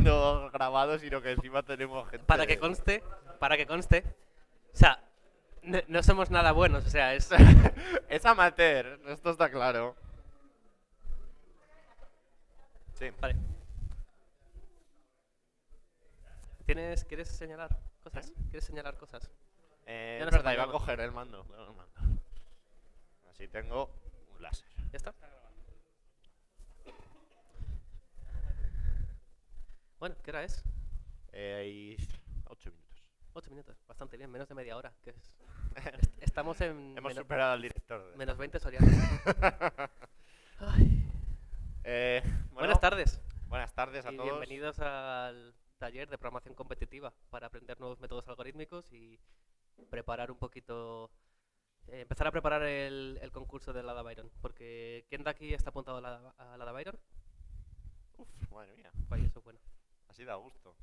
siendo grabado, sino que encima tenemos gente... Para que conste, o sea, no somos nada buenos, o sea, es... Es amateur, esto está claro. Sí. Vale. ¿Quieres señalar cosas? ¿Quieres señalar cosas? Ya Es nos verdad, iba a apañamos. coger el mando. No, el mando. Así tengo un láser. ¿Ya está? Bueno, ¿qué hora es? Hay 8 minutos. 8 minutos, bastante bien, menos de media hora, que es... Estamos en Hemos superado al director. menos 20 Soriano. Ay. Bueno, Buenas tardes Buenas tardes a y todos. bienvenidos al taller de programación competitiva para aprender nuevos métodos algorítmicos y preparar un poquito... empezar a preparar el concurso del Ada Byron, porque ¿quién de aquí está apuntado al Ada Byron? Uf, madre mía, Vaya, eso es bueno. así da gusto.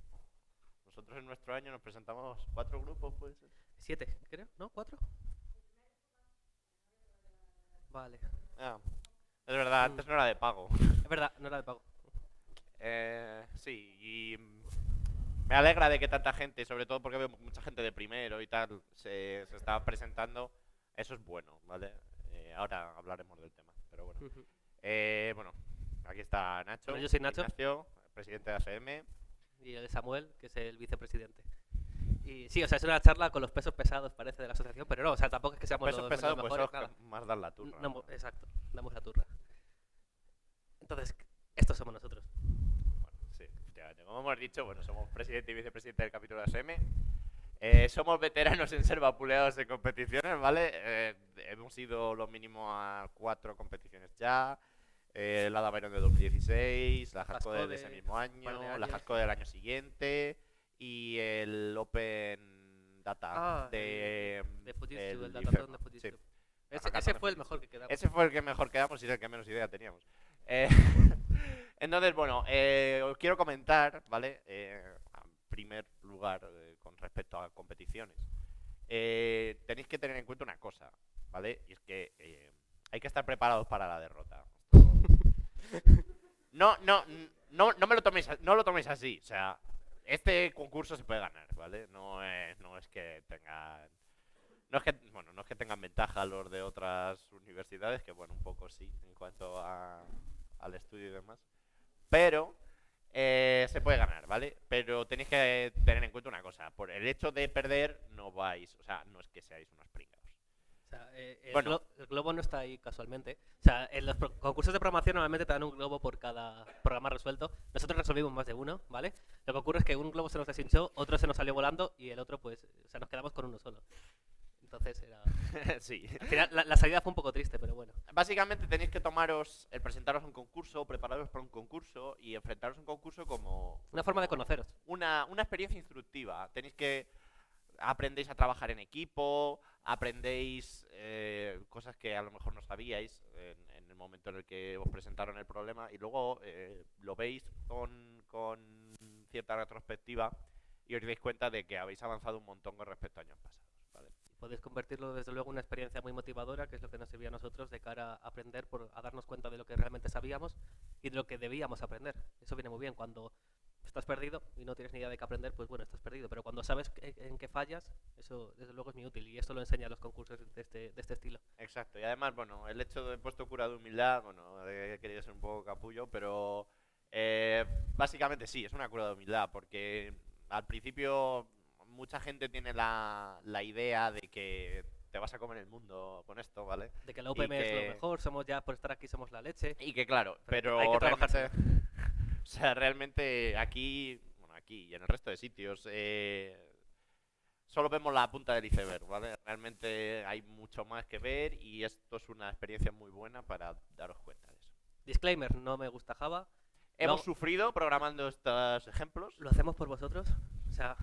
Nosotros en nuestro año nos presentamos 4 grupos, puede ser. 7, creo, ¿no? ¿4? Vale. Ah, es verdad, antes no era de pago. Es verdad, no era de pago. Sí, y me alegra de que tanta gente, sobre todo porque veo mucha gente de primero y tal, se está presentando. Eso es bueno, ¿vale? Ahora hablaremos del tema, pero bueno. Ujú. Bueno, aquí está Nacho. Bueno, yo soy Nacho. Ignacio, presidente de ASM. Y el Samuel, que es el vicepresidente. Y sí, o sea, es una charla con los pesos pesados, parece, de la asociación, pero no, o sea, tampoco es que seamos Pesos los pesados, menos pues mejores, son los nada. que más dan la turra. Exacto, damos la turra. Entonces, estos somos nosotros. Bueno, sí, efectivamente. Como hemos dicho, bueno, somos presidente y vicepresidente del capítulo de ASM. Somos veteranos en ser vapuleados en competiciones, ¿vale? Hemos ido lo mínimo a 4 competiciones ya. La Ada Byron de 2016, la Hardcore de ese mismo año, la Hardcore del año siguiente y el Open Data de Fujitsu, el IFEMA, Datathon de Fujitsu. sí. Ese fue el mejor que quedamos. Ese fue el que mejor quedamos y el que menos idea teníamos. Entonces, bueno, os quiero comentar, ¿vale? En primer lugar, con respecto a competiciones, tenéis que tener en cuenta una cosa, ¿vale? Y es que hay que estar preparados para la derrota. No me lo toméis, no lo toméis así, o sea, este concurso se puede ganar, ¿vale? No es que tengan... No es que tengan ventaja los de otras universidades, que bueno, un poco sí, en cuanto al estudio y demás. Pero se puede ganar, ¿vale? Pero tenéis que tener en cuenta una cosa. Por el hecho de perder, no vais... O sea, no es que seáis unos pringados. O sea, Bueno. el globo no está ahí casualmente. O sea, en los concursos de programación normalmente te dan un globo por cada programa resuelto. Nosotros resolvimos más de uno, ¿vale? Lo que ocurre es que un globo se nos deshinchó, otro se nos salió volando y el otro, pues, o sea, nos quedamos con uno solo. Entonces era... Sí. Al final, la salida fue un poco triste, pero bueno. Básicamente tenéis que tomaros el presentaros a un concurso, prepararos para un concurso y enfrentaros a un concurso como... Una forma de conoceros. Una experiencia instructiva. Tenéis que... Aprendéis a trabajar en equipo, aprendéis cosas que a lo mejor no sabíais en el momento en el que os presentaron el problema y luego lo veis con cierta retrospectiva y os dais cuenta de que habéis avanzado un montón con respecto a años pasados, ¿vale? Podéis convertirlo desde luego en una experiencia muy motivadora, que es lo que nos sirvió a nosotros de cara a aprender, a darnos cuenta de lo que realmente sabíamos y de lo que debíamos aprender. Eso viene muy bien cuando estás perdido y no tienes ni idea de qué aprender, pues bueno, estás perdido. Pero cuando sabes en qué fallas, eso desde luego es muy útil y esto lo enseña a los concursos de este estilo. Exacto, y además, bueno, el hecho de puesto cura de humildad, bueno, he querido ser un poco capullo, pero básicamente sí, es una cura de humildad, porque al principio mucha gente tiene la idea de que te vas a comer el mundo con esto, ¿vale? De que la UPM es lo mejor, somos ya, por estar aquí somos la leche. Y que claro, pero hay que realmente, o sea, realmente aquí, bueno, aquí y en el resto de sitios, solo vemos la punta del iceberg, ¿vale? Realmente hay mucho más que ver y esto es una experiencia muy buena para daros cuenta de eso. Disclaimer, no me gusta Java. Hemos sufrido programando estos ejemplos. Lo hacemos por vosotros. O sea,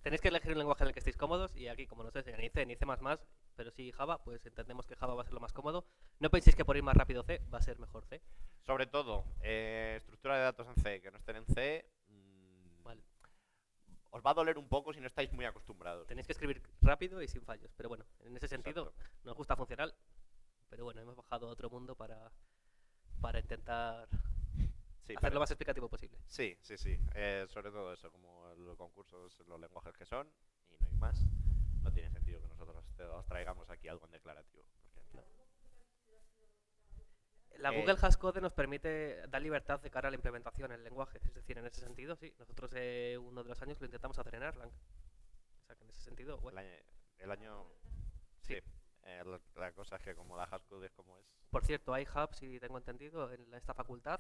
tenéis que elegir un lenguaje en el que estéis cómodos y aquí, como no sé, ni C++, pero sí Java, pues entendemos que Java va a ser lo más cómodo. No penséis que por ir más rápido C va a ser mejor C. Sobre todo, estructura de datos en C, que no estén en C, Vale. os va a doler un poco si no estáis muy acostumbrados. Tenéis que escribir rápido y sin fallos, pero bueno, en ese sentido Exacto. nos gusta funcional, pero bueno, hemos bajado a otro mundo para intentar Sí, hacer lo más explicativo posible. sí, sí, sí. Sobre todo eso, como los concursos, los lenguajes que son, y no hay más. No tiene sentido que nosotros os traigamos aquí algo en declarativo. Porque No. La Eh, Google Hash-Code nos permite dar libertad de cara a la implementación en el lenguaje. Es decir, en ese sentido, sí. Nosotros uno de los años lo intentamos hacer en Erlang. O sea que en ese sentido, el bueno. año, el año- Sí. sí. La cosa es que como la Haskell es como es. Por cierto, hay hubs, si tengo entendido, en esta facultad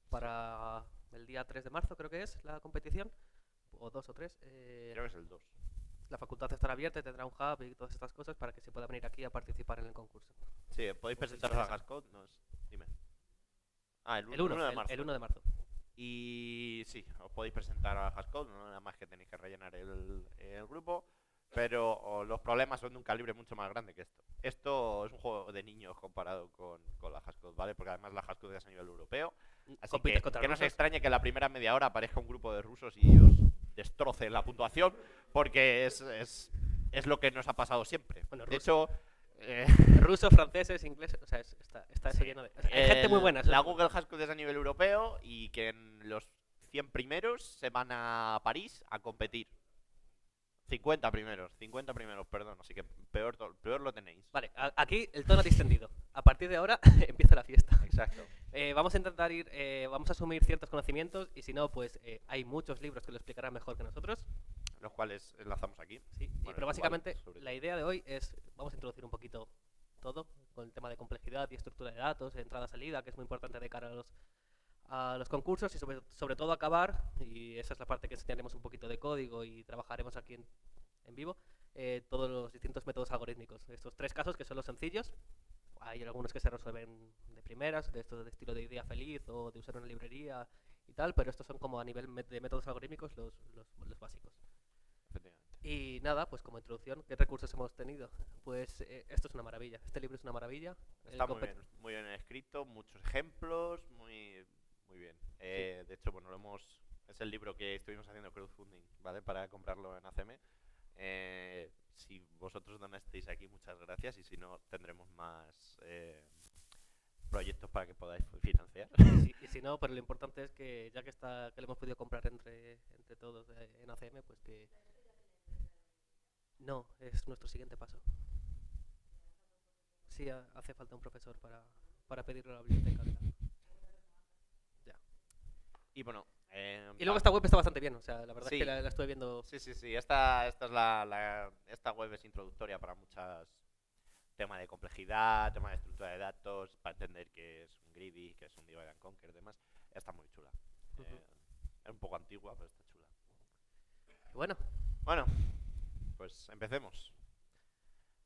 para el día 3 de marzo, creo que es la competición. O 2 o 3. Creo que es el 2. La facultad estará abierta y tendrá un hub y todas estas cosas para que se pueda venir aquí a participar en el concurso. Sí, podéis Pues presentaros a interesa. Haskell. Dime. Ah, el El 1, 1, de marzo. el 1 de marzo. Y sí, os podéis presentar a Haskell, no nada más que tenéis que rellenar el grupo. Pero los problemas son de un calibre mucho más grande que esto. Esto es un juego de niños comparado con la Haskell, ¿vale? Porque además la Haskell es a nivel europeo. Así Compites que contra no se rusos. extrañe que en la primera media hora aparezca un grupo de rusos y os destroce la puntuación, porque es lo que nos ha pasado siempre. Bueno, De ruso. hecho, Rusos, franceses, ingleses. O sea, está eso sí, lleno de. O sea, hay gente muy buena. eso la es- Google Haskell es a nivel europeo y que en los 100 primeros se van a París a competir. 50 primeros, perdón. Así que peor lo tenéis. Vale, aquí el tono distendido. A partir de ahora empieza la fiesta. Exacto. Vamos a intentar vamos a asumir ciertos conocimientos y si no, pues hay muchos libros que lo explicarán mejor que nosotros. Los cuales enlazamos aquí. Sí, Bueno, pero igual, básicamente sobre la todo. idea de hoy es, vamos a introducir un poquito todo con el tema de complejidad y estructura de datos, entrada-salida, que es muy importante de cara a los concursos y sobre todo acabar, y esa es la parte que enseñaremos un poquito de código y trabajaremos aquí en vivo, todos los distintos métodos algorítmicos. Estos tres casos que son los sencillos, hay algunos que se resuelven de primeras, de estos de estilo de idea feliz o de usar una librería y tal, pero estos son como a nivel de métodos algorítmicos los básicos. Efectivamente. Y nada, pues como introducción, ¿qué recursos hemos tenido? Pues esto es una maravilla, este libro es una maravilla. Está muy bien escrito, muchos ejemplos, muy bien. De hecho, bueno, es el libro que estuvimos haciendo crowdfunding, ¿vale? Para comprarlo en ACM. Si vosotros donasteis aquí, muchas gracias. Y si no, tendremos más proyectos para que podáis financiar. Y si no, pero lo importante es que ya que lo hemos podido comprar entre todos en ACM, pues que... No, es nuestro siguiente paso. Sí, hace falta un profesor para pedirlo a la biblioteca. Ya. Y bueno, Y luego esta web está bastante bien, o sea, la verdad sí. es que la estuve viendo. Sí. Esta es esta web es introductoria para muchas temas de complejidad, temas de estructura de datos, para entender qué es un greedy, qué es un divide and conquer y demás. Está muy chula. Es un poco antigua, pero está chula. Bueno, Bueno, pues empecemos.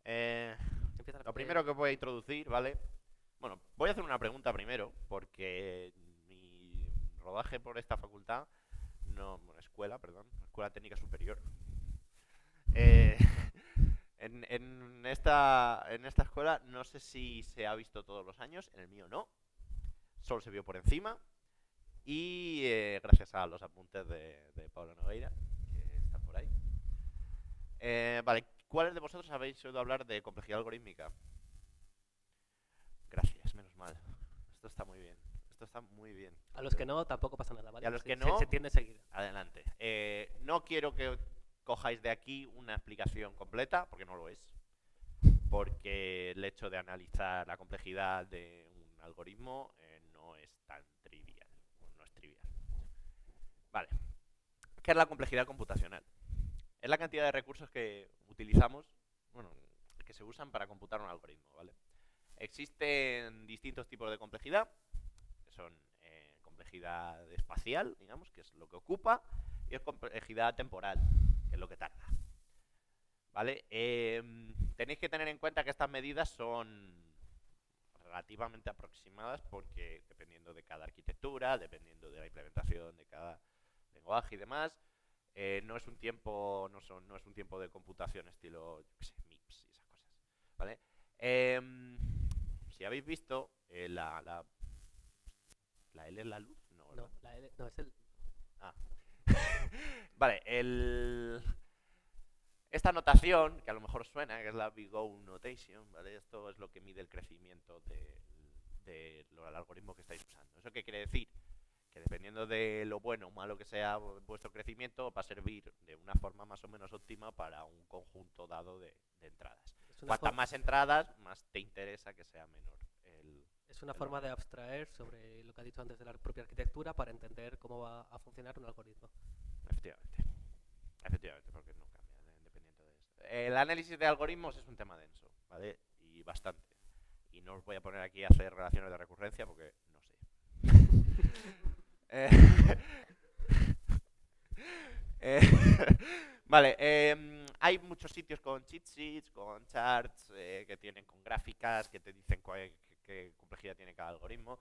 empieza Lo primero que voy a introducir, ¿vale? Bueno, voy a hacer una pregunta primero, porque mi rodaje por esta facultad, escuela técnica superior. En esta escuela no sé si se ha visto todos los años, en el mío no, solo se vio por encima y gracias a los apuntes de Pablo Nogueira, que están por ahí. Vale, ¿cuáles de vosotros habéis oído hablar de complejidad algorítmica? Gracias, menos mal. Esto está muy bien. Esto está muy bien. A los que no, tampoco pasa nada, ¿vale? Y a los que Se no, entiende enseguida. adelante. No quiero que cojáis de aquí una explicación completa, porque no lo es. Porque el hecho de analizar la complejidad de un algoritmo no es tan trivial. No es trivial. Vale. ¿Qué es la complejidad computacional? Es la cantidad de recursos que utilizamos, bueno, que se usan para computar un algoritmo, ¿vale? Existen distintos tipos de complejidad, que son complejidad espacial, digamos, que es lo que ocupa, y es complejidad temporal, que es lo que tarda. ¿Vale? Tenéis que tener en cuenta que estas medidas son relativamente aproximadas porque dependiendo de cada arquitectura, dependiendo de la implementación de cada lenguaje y demás, no es un tiempo de computación estilo, yo qué sé, MIPS y esas cosas, ¿vale? Si habéis visto la L es la luz, no, ¿verdad? No, la L, no, es el... Ah. Vale, esta notación, que a lo mejor suena, que es la Big O Notation, ¿vale? Esto es lo que mide el crecimiento del algoritmo que estáis usando. ¿Eso qué quiere decir? Que que dependiendo de lo bueno o malo que sea vuestro crecimiento, va a servir de una forma más o menos óptima para un conjunto dado de entradas. Es una, Cuantas for- más entradas, más te interesa que sea menor es una el forma de logaritmo. abstraer sobre lo que ha dicho antes de la propia arquitectura para entender cómo va a funcionar un algoritmo. Efectivamente. Efectivamente, porque no cambia dependiendo de esto. El análisis de algoritmos es un tema denso, ¿vale? Y bastante. Y no os voy a poner aquí a hacer relaciones de recurrencia porque no sé. Eh, eh, vale, hay muchos sitios con cheat sheets, con charts, que tienen con gráficas, que te dicen qué complejidad tiene cada algoritmo.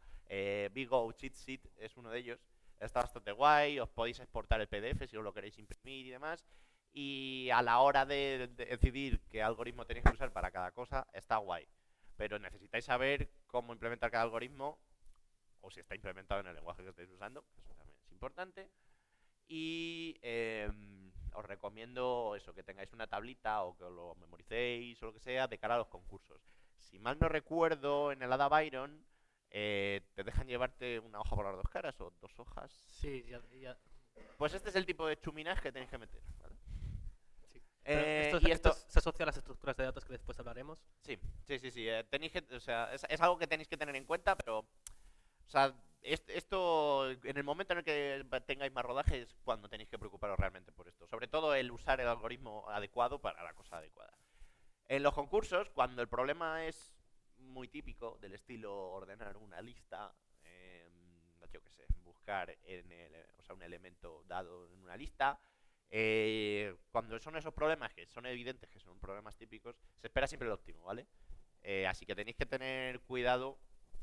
BigO Cheat Sheet es uno de ellos. Está bastante guay, os podéis exportar el PDF si os lo queréis imprimir y demás. Y a la hora de decidir qué algoritmo tenéis que usar para cada cosa, está guay. Pero necesitáis saber cómo implementar cada algoritmo, o si está implementado en el lenguaje que estáis usando, que eso también es importante. Y os recomiendo eso, que tengáis una tablita o que lo memoricéis o lo que sea de cara a los concursos. Si mal no recuerdo, en el Ada Byron te dejan llevarte una hoja por las dos caras o dos hojas. Sí, Pues este es el tipo de chuminaje que tenéis que meter, ¿vale? sí. Pero Y esto, se asocia a las estructuras de datos que después hablaremos. sí, sí, sí, sí. Tenéis que, o sea, es algo que tenéis que tener en cuenta, pero, o sea, esto, en el momento en el que tengáis más rodaje es cuando tenéis que preocuparos realmente por esto. Sobre todo el usar el algoritmo adecuado para la cosa adecuada. En los concursos, cuando el problema es muy típico, del estilo ordenar una lista, yo qué sé, buscar o sea, un elemento dado en una lista, cuando son esos problemas que son evidentes, que son problemas típicos, se espera siempre el óptimo, ¿vale? Así que tenéis que tener cuidado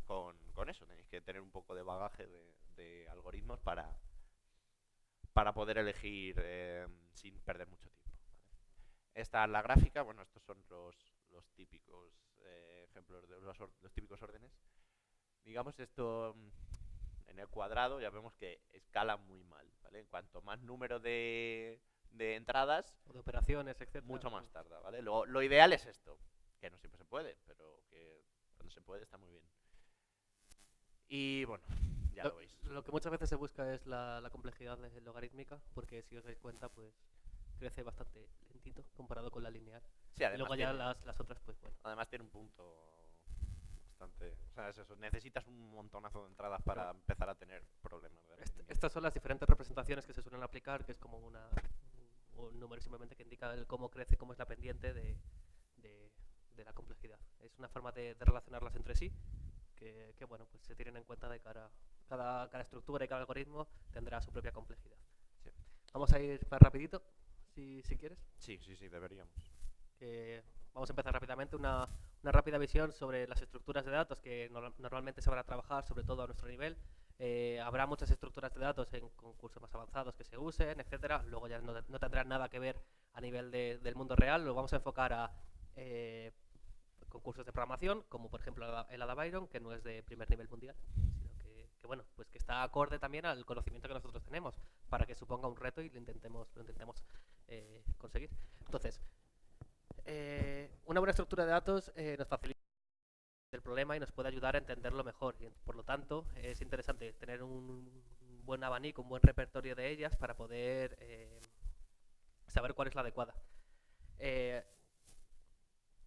con eso, tenéis que tener un poco de bagaje de algoritmos para poder elegir sin perder mucho tiempo. ¿Vale? Esta es la gráfica, bueno, estos son los típicos ejemplos de los típicos órdenes. Digamos esto en el cuadrado, ya vemos que escala muy mal, ¿vale? Cuanto más número de entradas, O de operaciones, etcétera. mucho más tarda, ¿vale? Lo ideal es esto, que no siempre se puede, pero que cuando se puede está muy bien. Y bueno, ya lo veis. Lo que muchas veces se busca es la complejidad logarítmica, porque si os dais cuenta, pues crece bastante lentito comparado con la lineal. Sí, Y luego ya las otras, pues bueno. además tiene un punto bastante... O sea, es eso, necesitas un montonazo de entradas para empezar a tener problemas de rendimiento. Estas son las diferentes representaciones que se suelen aplicar, que es como un número simplemente que indica cómo crece, cómo es la pendiente de la complejidad. Es una forma de relacionarlas entre sí, que bueno, pues se tienen en cuenta de cara cada estructura y cada algoritmo tendrá su propia complejidad. Sí. Vamos a ir más rapidito, si quieres. Sí, sí, sí, deberíamos. Vamos a empezar rápidamente una rápida visión sobre las estructuras de datos que normalmente se van a trabajar, sobre todo a nuestro nivel. Habrá muchas estructuras de datos en concursos más avanzados que se usen, etcétera. Luego ya no tendrán nada que ver a nivel del mundo real. Lo vamos a enfocar a concursos de programación, como por ejemplo el Ada Byron, que no es de primer nivel mundial, sino que bueno, pues que está acorde también al conocimiento que nosotros tenemos, para que suponga un reto y lo intentemos conseguir. Entonces, una buena estructura de datos nos facilita el problema y nos puede ayudar a entenderlo mejor. Y, por lo tanto, es interesante tener un buen abanico, un buen repertorio de ellas para poder saber cuál es la adecuada.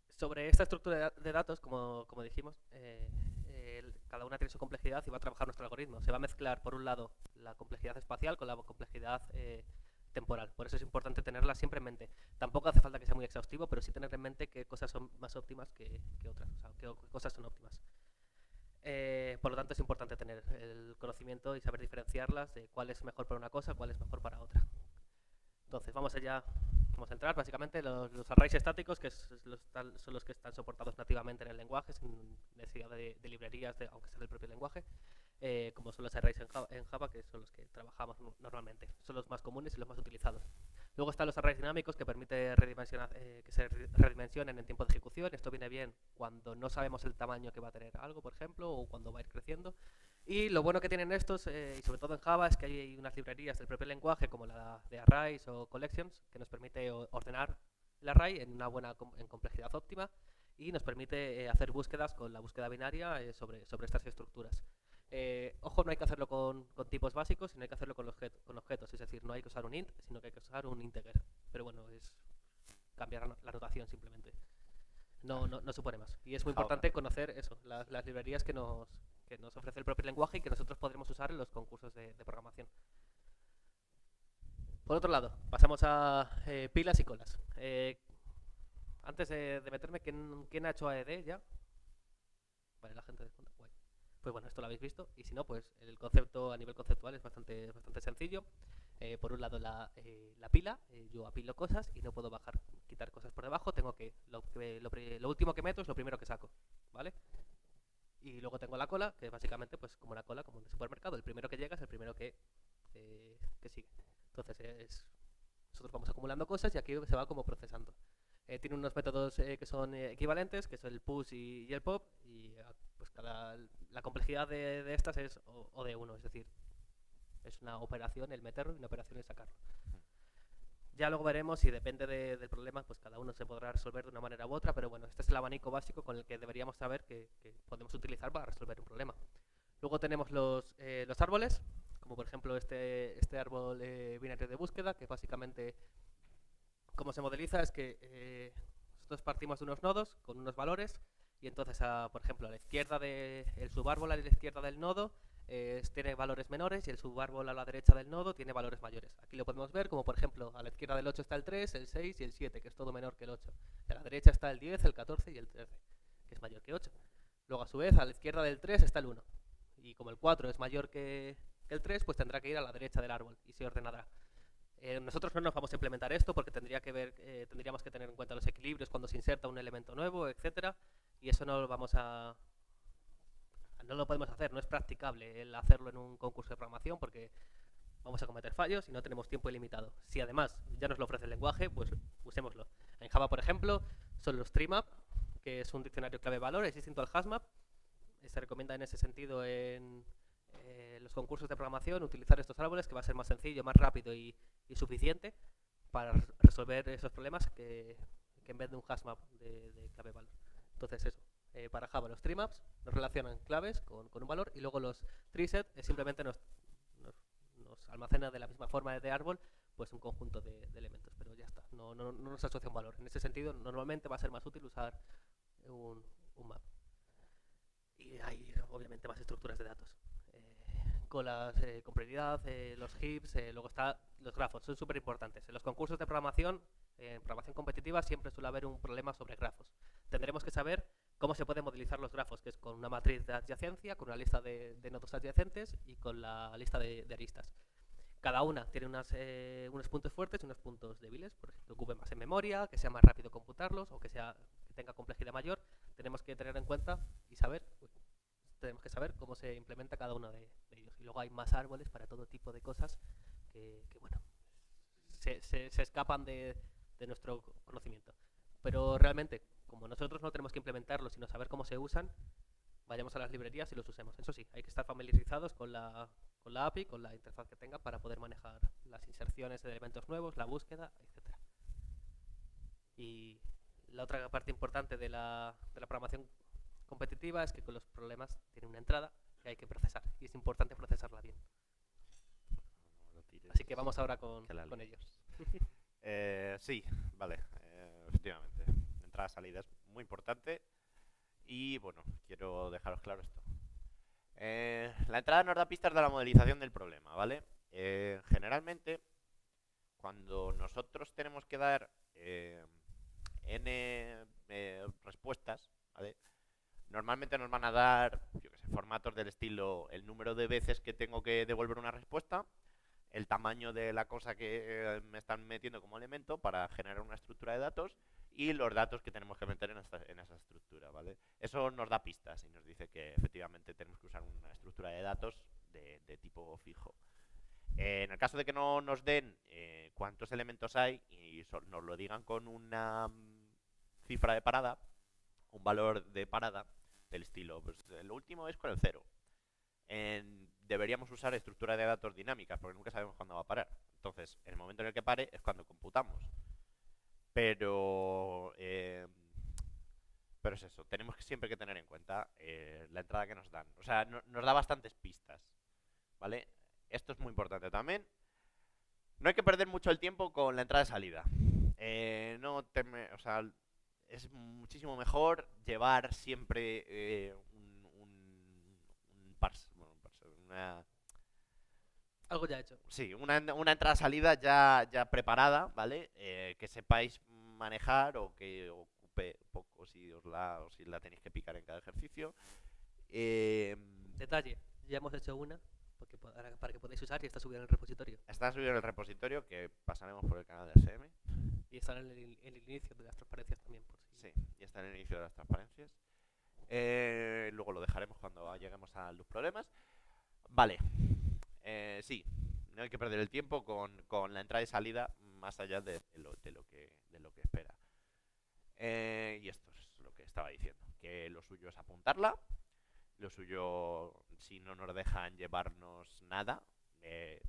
Sobre esta estructura de datos, como dijimos, cada una tiene su complejidad y va a trabajar nuestro algoritmo. Se va a mezclar, por un lado, la complejidad espacial con la complejidad temporal. Por eso es importante tenerla siempre en mente. Tampoco hace falta que sea muy exhaustivo, pero sí tener en mente qué cosas son más óptimas que otras, o sea, qué cosas son óptimas. Por lo tanto, es importante tener el conocimiento y saber diferenciarlas de cuál es mejor para una cosa, cuál es mejor para otra. Entonces, vamos a entrar básicamente los arrays estáticos, que son los que están soportados nativamente en el lenguaje, sin necesidad de librerías, aunque sea del propio lenguaje. Como son los arrays en Java, que son los que trabajamos normalmente. Son los más comunes y los más utilizados. Luego están los arrays dinámicos, que permite que se redimensionen en tiempo de ejecución. Esto viene bien cuando no sabemos el tamaño que va a tener algo, por ejemplo, o cuando va a ir creciendo. Y lo bueno que tienen estos, y sobre todo en Java, es que hay unas librerías del propio lenguaje, como la de arrays o collections, que nos permite ordenar el array en complejidad óptima, y nos permite hacer búsquedas con la búsqueda binaria sobre estas estructuras. Ojo, no hay que hacerlo con tipos básicos, sino hay que hacerlo con objetos. Es decir, no hay que usar un int, sino que hay que usar un integer. Pero bueno, es cambiar la notación simplemente. No supone más. Y es muy Java. importante conocer eso, las librerías que nos ofrece el propio lenguaje y que nosotros podremos usar en los concursos de programación. Por otro lado, pasamos a pilas y colas. Antes de meterme, ¿quién ha hecho AED ya? Vale, la gente de fondo. Guay. Pues bueno, esto lo habéis visto. Y si no, pues el concepto a nivel conceptual es bastante sencillo. Por un lado, la pila. Yo apilo cosas y no puedo quitar cosas por debajo. Tengo que lo último que meto es lo primero que saco. ¿Vale? Y luego tengo la cola, que es básicamente pues como una cola, como en el supermercado. El primero que llega es el primero que sigue. Entonces, nosotros vamos acumulando cosas y aquí se va como procesando. Tiene unos métodos que son equivalentes, que son el push y el pop, y pues la complejidad de estas es o de uno, es decir, es una operación el meterlo y una operación el sacarlo. Ya luego veremos si depende del problema, pues cada uno se podrá resolver de una manera u otra, pero bueno, este es el abanico básico con el que deberíamos saber que podemos utilizar para resolver un problema. Luego tenemos los árboles, como por ejemplo este árbol binario de búsqueda, que básicamente cómo se modeliza es que nosotros partimos de unos nodos con unos valores y entonces, por ejemplo, a la izquierda el subárbol a la izquierda del nodo tiene valores menores y el subárbol a la derecha del nodo tiene valores mayores. Aquí lo podemos ver como, por ejemplo, a la izquierda del 8 está el 3, el 6 y el 7, que es todo menor que el 8. Y a la derecha está el 10, el 14 y el 13, que es mayor que 8. Luego, a su vez, a la izquierda del 3 está el 1. Y como el 4 es mayor que el 3, pues tendrá que ir a la derecha del árbol y se ordenará. Nosotros no nos vamos a implementar esto porque tendríamos que tener en cuenta los equilibrios cuando se inserta un elemento nuevo, etcétera, y eso no lo podemos hacer, no es practicable el hacerlo en un concurso de programación porque vamos a cometer fallos y no tenemos tiempo ilimitado. Si además ya nos lo ofrece el lenguaje, pues usémoslo. En Java, por ejemplo, son los treemap, que es un diccionario clave-valor, es distinto al hashmap. Se recomienda en ese sentido en los concursos de programación utilizar estos árboles, que va a ser más sencillo, más rápido y suficiente para resolver esos problemas que en vez de un hashmap de clave-valor. Entonces eso, para Java los treemaps nos relacionan claves con un valor y luego los treeset simplemente nos almacena de la misma forma de árbol pues un conjunto de elementos, pero ya está, no nos asocia un valor. En ese sentido, normalmente va a ser más útil usar un map. Y hay obviamente más estructuras de datos. Colas con prioridad, los heaps, luego están los grafos, son súper importantes. En los concursos de programación, en programación competitiva, siempre suele haber un problema sobre grafos. Tendremos que saber cómo se pueden modelizar los grafos, que es con una matriz de adyacencia, con una lista de nodos adyacentes y con la lista de aristas. Cada una tiene unos puntos fuertes y unos puntos débiles, por ejemplo, ocupe más en memoria, que sea más rápido computarlos o que tenga complejidad mayor. Tenemos que tener en cuenta y tenemos que saber cómo se implementa cada uno de ellos. Y luego hay más árboles para todo tipo de cosas que bueno, se escapan de nuestro conocimiento. Pero realmente, como nosotros no tenemos que implementarlos, sino saber cómo se usan, vayamos a las librerías y los usemos. Eso sí, hay que estar familiarizados con la API, con la interfaz que tenga para poder manejar las inserciones de elementos nuevos, la búsqueda, etc. Y la otra parte importante de la programación competitiva es que con los problemas tienen una entrada que hay que procesar y es importante procesarla bien. Así que vamos ahora con ellos. Sí, vale, efectivamente. Entrada-salida es muy importante y bueno, quiero dejaros claro esto. La entrada nos da pistas de la modelización del problema, ¿vale? Generalmente, cuando nosotros tenemos que dar n respuestas, ¿vale? Normalmente nos van a dar, yo qué sé, formatos del estilo el número de veces que tengo que devolver una respuesta, el tamaño de la cosa que me están metiendo como elemento para generar una estructura de datos y los datos que tenemos que meter en esa estructura, ¿vale? Eso nos da pistas y nos dice que efectivamente tenemos que usar una estructura de datos de tipo fijo. En el caso de que no nos den cuántos elementos hay y nos lo digan con una cifra de parada, un valor de parada del estilo, pues lo último es con el 0. Deberíamos usar estructuras de datos dinámicas porque nunca sabemos cuándo va a parar. Entonces, en el momento en el que pare es cuando computamos. Pero pero es eso, tenemos que siempre que tener en cuenta la entrada que nos dan. O sea, nos da bastantes pistas, ¿vale? Esto es muy importante también. No hay que perder mucho el tiempo con la entrada y salida. O sea, es muchísimo mejor llevar siempre Algo ya hecho. sí, una entrada-salida ya preparada, ¿vale? Que sepáis manejar o que ocupe poco o si la tenéis que picar en cada ejercicio. Eh, Detalle, ya hemos hecho una para que podáis usar y está subida en el repositorio. Está subido en el repositorio que pasaremos por el canal de SM. Y está en el inicio de las transparencias también, por si. Sí, y está en el inicio de las transparencias. Luego lo dejaremos cuando lleguemos a los problemas. Vale. Sí, no hay que perder el tiempo con la entrada y salida más allá de lo que espera. Y esto es lo que estaba diciendo. Que lo suyo es apuntarla. Lo suyo, si no nos dejan llevarnos nada,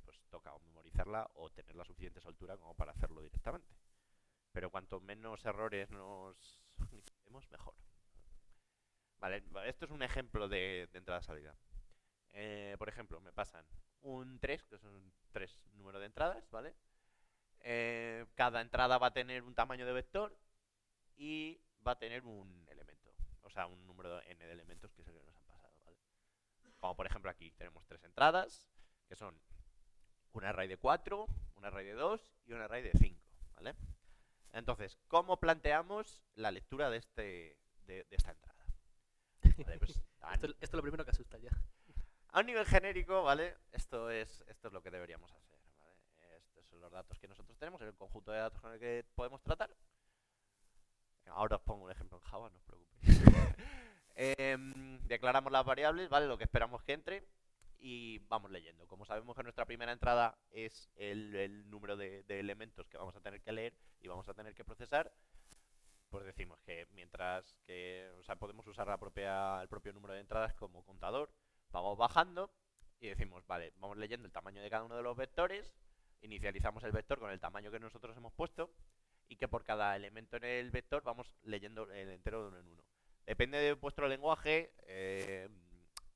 pues toca o memorizarla o tener la suficiente soltura como para hacerlo directamente. Pero cuanto menos errores nos demos, mejor. Vale, esto es un ejemplo de entrada-salida. Por ejemplo, me pasan un 3, que son 3 números de entradas, ¿vale? Cada entrada va a tener un tamaño de vector y va a tener un elemento. O sea, un número n de elementos que es el que nos han pasado, ¿vale? Como por ejemplo aquí tenemos 3 entradas, que son un array de 4, un array de 2 y un array de 5, ¿vale? Entonces, ¿cómo planteamos la lectura de esta entrada? Vale, pues, Esto es lo primero que asusta ya. a un nivel genérico, ¿vale? Esto es lo que deberíamos hacer, ¿vale? Estos son los datos que nosotros tenemos, el conjunto de datos con el que podemos tratar. Ahora os pongo un ejemplo en Java, no os preocupéis. Declaramos las variables, ¿vale? Lo que esperamos que entre y vamos leyendo. Como sabemos que nuestra primera entrada es el número de elementos que vamos a tener que leer y vamos a tener que procesar, pues decimos que o sea, podemos usar el propio número de entradas como contador. Vamos bajando y decimos, vale, vamos leyendo el tamaño de cada uno de los vectores, inicializamos el vector con el tamaño que nosotros hemos puesto y que por cada elemento en el vector vamos leyendo el entero de uno en uno. Depende de vuestro lenguaje,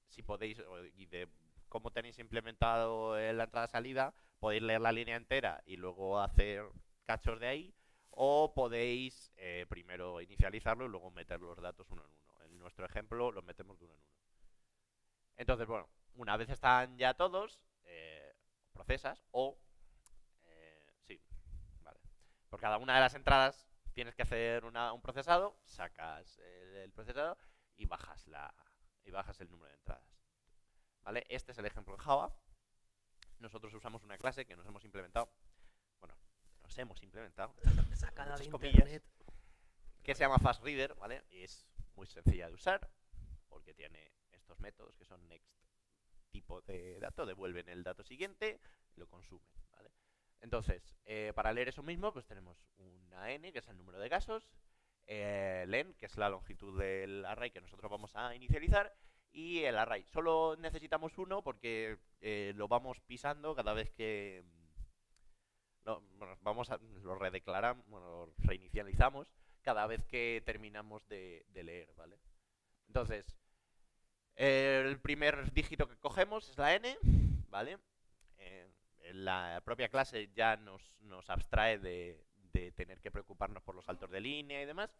si podéis, y de cómo tenéis implementado la entrada-salida, podéis leer la línea entera y luego hacer cachos de ahí, o podéis primero inicializarlo y luego meter los datos uno en uno. En nuestro ejemplo los metemos de uno en uno. Entonces, bueno, una vez están ya todos, procesas o... sí, vale. Por cada una de las entradas tienes que hacer un procesado, sacas el procesado y bajas el número de entradas. ¿Vale? Este es el ejemplo en Java. Nosotros usamos una clase que nos hemos implementado, Sacada de comillas, internet. que se llama FastReader, ¿vale? Y es muy sencilla de usar porque tiene estos métodos que son next tipo de dato, devuelven el dato siguiente y lo consumen, ¿vale? Entonces, para leer eso mismo, pues tenemos una n, que es el número de casos, len, que es la longitud del array que nosotros vamos a inicializar, y el array. Solo necesitamos uno porque lo vamos pisando cada vez que lo redeclaramos, lo reinicializamos cada vez que terminamos de leer, ¿vale? Entonces, el primer dígito que cogemos es la n, ¿vale? La propia clase ya nos abstrae de tener que preocuparnos por los saltos de línea y demás.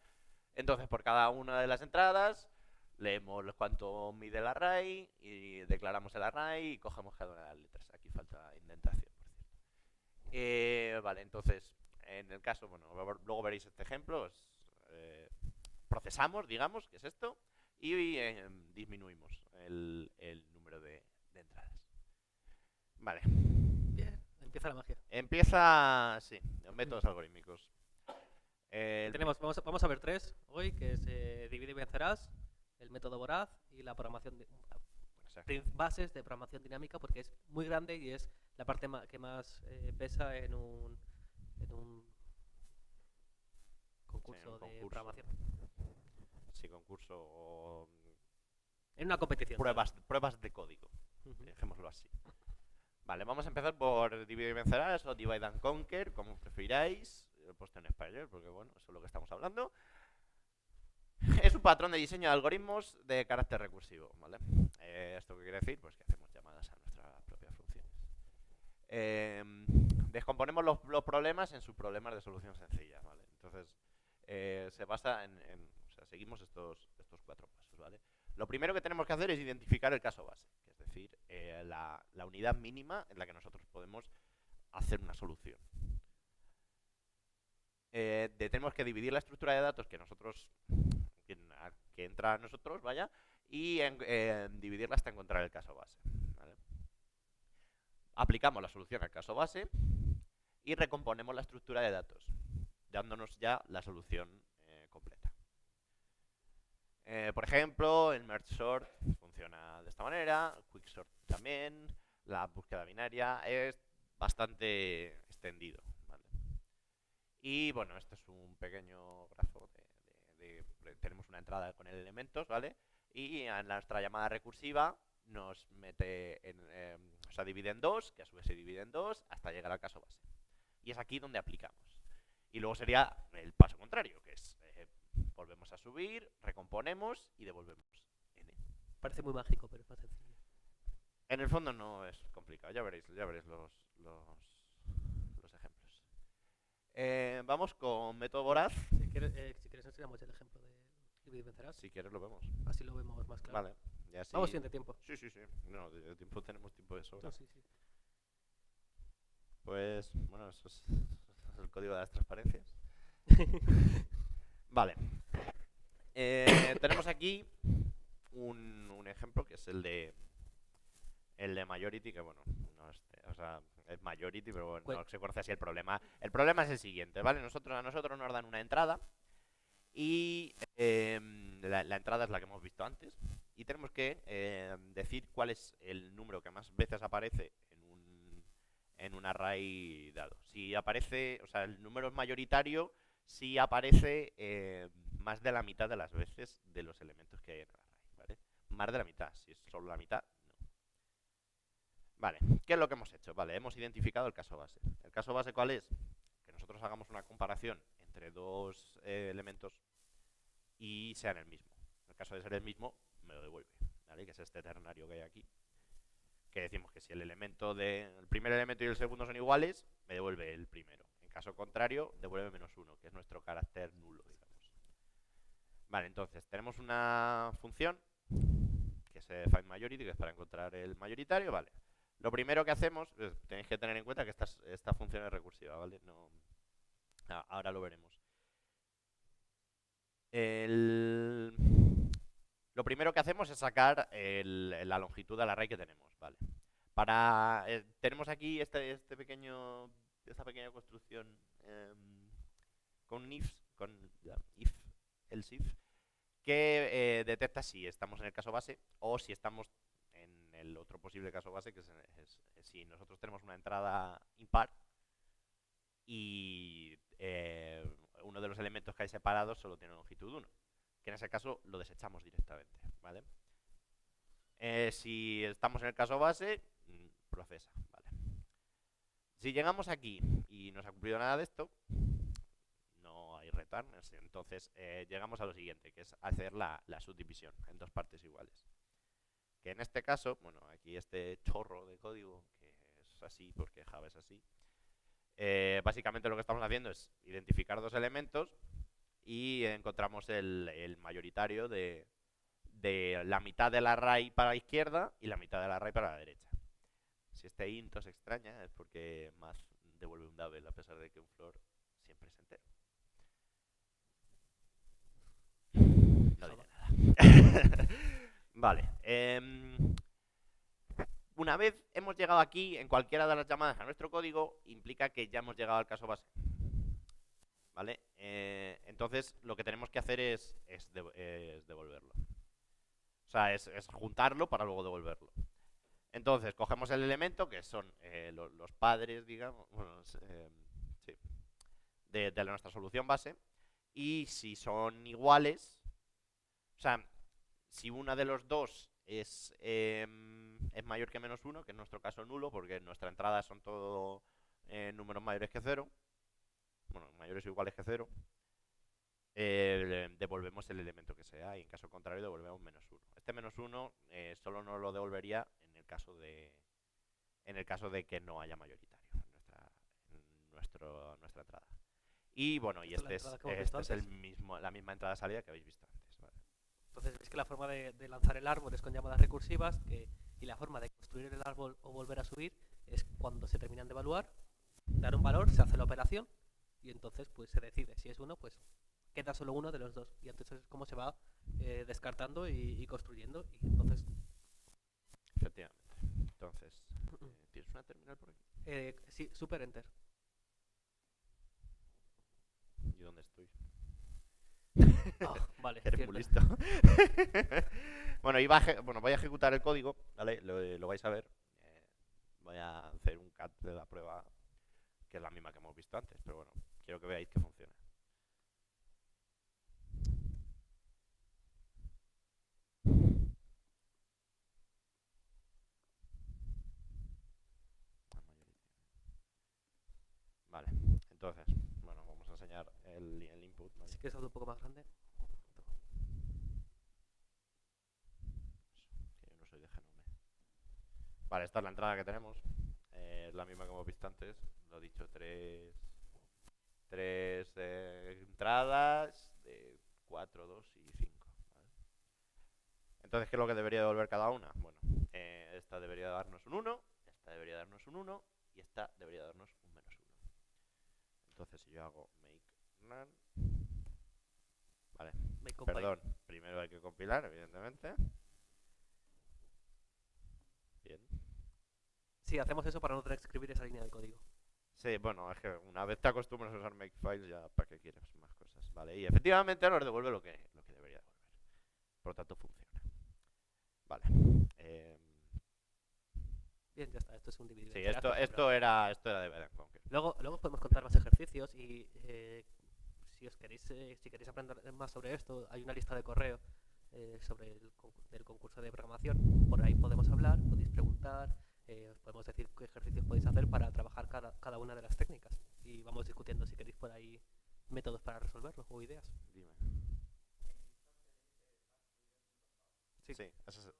Entonces, por cada una de las entradas, leemos cuánto mide el array y declaramos el array y cogemos cada una de las letras. Aquí falta indentación, por cierto. Vale, entonces, en el caso, bueno, luego veréis este ejemplo. Procesamos, digamos, que es esto, y disminuimos el número de entradas. Vale. Bien, empieza la magia. Sí, métodos algorítmicos. Vamos a ver 3 hoy, que es divide y vencerás, el método voraz y la programación bases de programación dinámica, porque es muy grande y es la parte que más pesa en un concurso de programación. Sí, concurso o... En una competición. Pruebas de código, dejémoslo así. Vale, vamos a empezar por divide y vencerás o divide and conquer, como prefiráis. Lo he puesto en español porque, bueno, eso es lo que estamos hablando. Es un patrón de diseño de algoritmos de carácter recursivo, ¿vale? ¿Esto qué quiere decir? Pues que hacemos llamadas a nuestras propias funciones. Descomponemos los problemas en subproblemas de solución sencilla, ¿vale? Entonces, se basa o sea, seguimos estos 4 pasos, ¿vale? Lo primero que tenemos que hacer es identificar el caso base, que es decir, la unidad mínima en la que nosotros podemos hacer una solución. Tenemos que dividir la estructura de datos que nosotros que entra a nosotros, vaya, y dividirla hasta encontrar el caso base, ¿vale? Aplicamos la solución al caso base y recomponemos la estructura de datos, dándonos ya la solución completa. Por ejemplo, el merge sort funciona de esta manera, el quick sort también, la búsqueda binaria es bastante extendido, ¿vale? Y bueno, este es un pequeño grafo tenemos una entrada con elementos, ¿vale? Y en nuestra llamada recursiva nos mete o sea, divide en 2, que a su vez se divide en 2 hasta llegar al caso base. Y es aquí donde aplicamos. Y luego sería el paso contrario, que es volvemos a subir, recomponemos y devolvemos n. Parece muy mágico, pero es más sencillo. En el fondo no es complicado, ya veréis los ejemplos. Vamos con método voraz. Si quieres enseñamos el ejemplo de divide y vencerás. Si quieres lo vemos. Así lo vemos más claro. Vale. Ya sí. Vamos bien de tiempo. Sí. No, de tiempo tenemos tiempo de sobra. No, sí. Pues, bueno, eso es el código de las transparencias. Vale. Tenemos aquí un ejemplo que es el de majority, que bueno, no o sea, es majority, pero bueno, no se conoce así el problema. El problema es el siguiente, ¿vale? A nosotros nos dan una entrada y la entrada es la que hemos visto antes y tenemos que decir cuál es el número que más veces aparece en un array dado. Si aparece, o sea, el número es mayoritario si aparece más de la mitad de las veces de los elementos que hay en el array, ¿vale? Más de la mitad, si es solo la mitad, no. Vale, ¿qué es lo que hemos hecho? Vale, hemos identificado el caso base. ¿El caso base cuál es? Que nosotros hagamos una comparación entre dos elementos y sean el mismo. En el caso de ser el mismo, me lo devuelve, ¿vale? Que es este ternario que hay aquí. Que decimos que si el primer elemento y el segundo son iguales, me devuelve el primero. En caso contrario, devuelve -1, que es nuestro carácter nulo, digamos. Vale, entonces tenemos una función que es find majority, que es para encontrar el mayoritario, vale. Lo primero que hacemos, tenéis que tener en cuenta que esta función es recursiva, ¿vale? No, ahora lo veremos. Lo primero que hacemos es sacar la longitud del array que tenemos, ¿vale? Tenemos aquí esta pequeña construcción con if, else if, que detecta si estamos en el caso base o si estamos en el otro posible caso base, que es si nosotros tenemos una entrada impar y uno de los elementos que hay separados solo tiene longitud 1, que en ese caso lo desechamos directamente, ¿vale? Si estamos en el caso base, procesa, ¿vale? Si llegamos aquí y no se ha cumplido nada de esto, no hay return, entonces llegamos a lo siguiente, que es hacer la subdivisión en dos partes iguales. Que en este caso, bueno, aquí este chorro de código, que es así porque Java es así, básicamente lo que estamos haciendo es identificar dos elementos y encontramos el mayoritario de la mitad del array para la izquierda y la mitad del array para la derecha. Si este int os extraña es porque math devuelve un double a pesar de que un floor siempre es entero. No diré nada. Vale. Una vez hemos llegado aquí, en cualquiera de las llamadas a nuestro código, implica que ya hemos llegado al caso base. ¿Vale? Entonces, lo que tenemos que hacer es devolverlo. O sea, es juntarlo para luego devolverlo. Entonces, cogemos el elemento, que son los padres, digamos, bueno, sí, de nuestra solución base, y si son iguales, o sea, si una de los dos es mayor que -1, que en nuestro caso nulo, porque nuestra entrada son todo números mayores que 0, bueno, mayores o iguales que 0, devolvemos el elemento que sea y en caso contrario devolvemos -1. Este -1 solo nos lo devolvería en el caso de que no haya mayoritario en nuestra entrada. Y bueno, y Esta es la este entrada es, que hemos visto este es antes. la misma entrada-salida que habéis visto antes. ¿Vale? Entonces veis que la forma de lanzar el árbol es con llamadas recursivas y la forma de construir el árbol o volver a subir es cuando se terminan de evaluar, dar un valor, se hace la operación y entonces pues se decide. Si es uno, pues queda solo uno de los dos. Y entonces es como se va descartando y construyendo. Y entonces, Efectivamente. Entonces, ¿tienes una terminal por aquí? sí, super enter. ¿Y dónde estoy? Ah, vale, Eres cierto. muy listo. Bueno, voy a ejecutar el código, ¿vale? Lo vais a ver. Voy a hacer un cat de la prueba, que es la misma que hemos visto antes, pero bueno, quiero que veáis que funciona. Vale, entonces, bueno, vamos a enseñar el input, ¿vale? Si quieres algo un poco más grande. Que yo no soy de Genome. Vale, esta es la entrada que tenemos. Es la misma que hemos visto antes. Lo he dicho, tres entradas de 4, 2 y 5. ¿Vale? Entonces, ¿qué es lo que debería devolver cada una? Bueno, esta debería darnos un 1, esta debería darnos un 1 y esta debería darnos un -1. Entonces, si yo hago make run... Vale, Make compile. perdón, primero hay que compilar, evidentemente. Bien. Sí, hacemos eso para no tener que escribir esa línea de código. Sí, bueno, es que una vez te acostumbras a usar Makefiles, ya para qué quieres más cosas, ¿vale? Y efectivamente nos devuelve lo que debería devolver. Por lo tanto, funciona. Vale. Bien, ya está. Esto es un dividido. Sí, esto era de Bedenconker. Luego podemos contar más ejercicios y si queréis aprender más sobre esto, hay una lista de correo sobre el concurso de programación. Por ahí podemos hablar, podéis preguntar, os podemos decir qué ejercicios podéis hacer para trabajar cada una de las técnicas. Y vamos discutiendo si queréis por ahí métodos para resolverlo o ideas. Dime. Sí, Sí, eso es-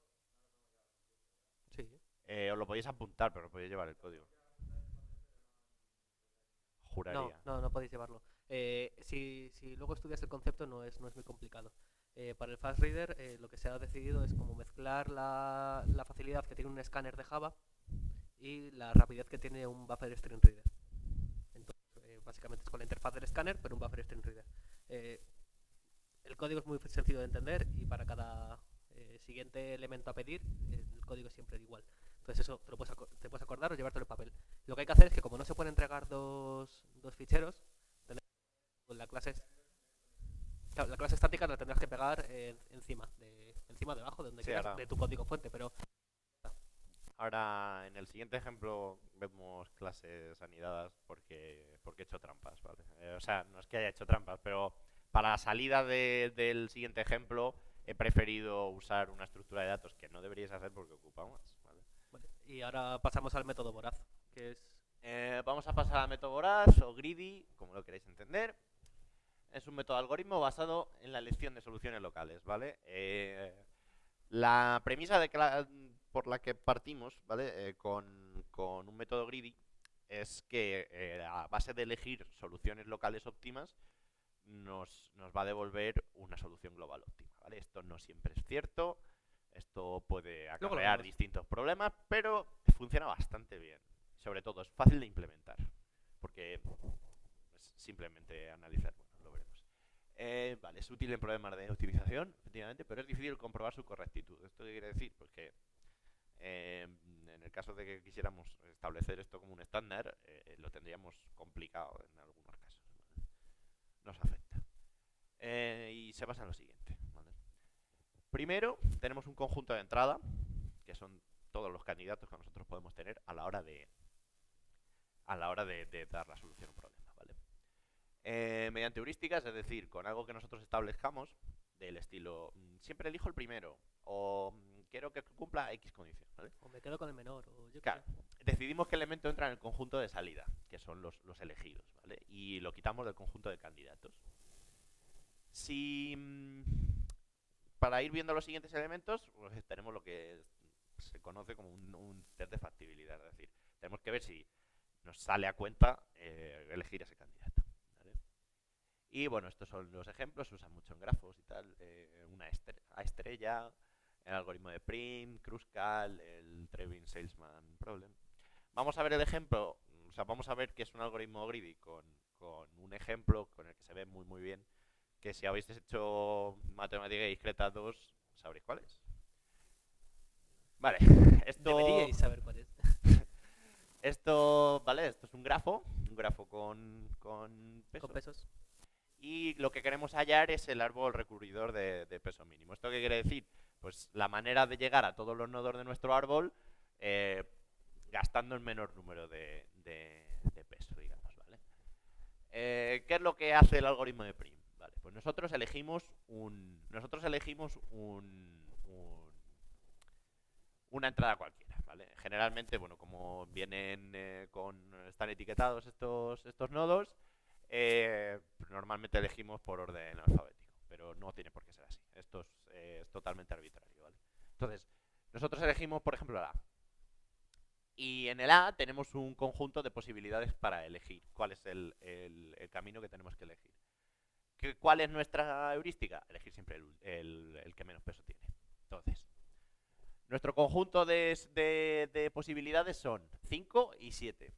sí. os lo podéis apuntar, pero no podéis llevar el código. Juraría. No podéis llevarlo. Si luego estudias el concepto no es muy complicado. Para el Fast Reader lo que se ha decidido es como mezclar la facilidad que tiene un escáner de Java y la rapidez que tiene un buffer string reader. Entonces, básicamente es con la interfaz del escáner, pero un buffer string reader. El código es muy sencillo de entender y para cada siguiente elemento a pedir, el código es siempre igual. Entonces eso te puedes acordar o llevártelo en papel. Lo que hay que hacer es que como no se pueden entregar dos ficheros, la clase, claro, la clase estática la tendrás que pegar encima debajo de donde Sí, quieras de tu código fuente, pero ahora en el siguiente ejemplo vemos clases anidadas porque he hecho trampas, ¿vale? O sea, no es que haya hecho trampas, pero para la salida del siguiente ejemplo he preferido usar una estructura de datos que no deberíais hacer porque ocupa más, ¿vale? vale. Y ahora pasamos al método voraz, que es Vamos a pasar al método voraz o greedy, como lo queréis entender. Es un método de algoritmo basado en la elección de soluciones locales, ¿vale? La premisa por la que partimos, ¿vale? Con un método greedy es que a base de elegir soluciones locales óptimas nos va a devolver una solución global óptima, ¿vale? Esto no siempre es cierto, esto puede luego lo acarrear vemos. distintos problemas, pero funciona bastante bien. Sobre todo es fácil de implementar, porque es simplemente analizar, bueno, lo veremos. Vale, es útil en problemas de optimización, efectivamente, pero es difícil comprobar su correctitud. ¿Esto qué quiere decir? Pues que en el caso de que quisiéramos establecer esto como un estándar, lo tendríamos complicado en algunos casos, ¿vale? Nos afecta. Y se basa en lo siguiente, ¿vale? Primero, tenemos un conjunto de entrada, que son todos los candidatos que nosotros podemos tener a la hora de dar la solución a un problema, ¿vale? Mediante heurísticas, es decir, con algo que nosotros establezcamos, del estilo, siempre elijo el primero, o quiero que cumpla X condición, ¿vale? O me quedo con el menor, o yo qué Claro, sé. decidimos qué elemento entra en el conjunto de salida, que son los elegidos, ¿vale? Y lo quitamos del conjunto de candidatos. Si para ir viendo los siguientes elementos, pues tenemos lo que se conoce como un test de factibilidad. Es decir, tenemos que ver si nos sale a cuenta elegir ese candidato. ¿Vale? Y bueno, estos son los ejemplos, se usan mucho en grafos y tal. Una estrella, el algoritmo de Prim, Kruskal, el Trevin Salesman Problem. Vamos a ver el ejemplo, o sea, vamos a ver que es un algoritmo greedy con un ejemplo con el que se ve muy bien, que si habéis hecho matemática discreta 2, sabréis cuál es. Vale, esto... Deberíais saber cuál es. Vale, esto es un grafo con pesos. Con pesos. Y lo que queremos hallar es el árbol recurridor de peso mínimo. ¿Esto qué quiere decir? Pues la manera de llegar a todos los nodos de nuestro árbol gastando el menor número de peso, digamos, ¿vale? ¿Qué es lo que hace el algoritmo de Prim? Vale, pues nosotros elegimos una entrada cualquiera, ¿vale? Generalmente, bueno, como están etiquetados estos nodos, normalmente elegimos por orden alfabético, pero no tiene por qué ser así. Esto es totalmente arbitrario, ¿vale? Entonces, nosotros elegimos, por ejemplo, el A. Y en el A tenemos un conjunto de posibilidades para elegir cuál es el camino que tenemos que elegir. ¿Cuál es nuestra heurística? Elegir siempre el que menos peso tiene. Entonces, nuestro conjunto de posibilidades son 5 y 7.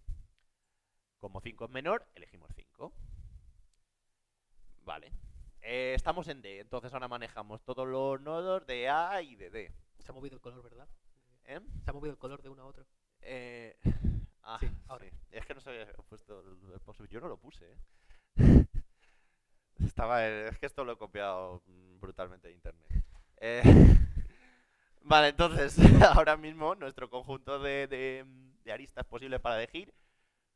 Como 5 es menor, elegimos 5. Vale. Estamos en D, entonces ahora manejamos todos los nodos de A y de D. Se ha movido el color, ¿verdad? ¿Eh? Se ha movido el color de uno a otro. Sí, ahora. Sí. Es que no se había puesto el post. Yo no lo puse, ¿eh? Es que esto lo he copiado brutalmente de internet. Vale, entonces, ahora mismo nuestro conjunto de aristas posibles para elegir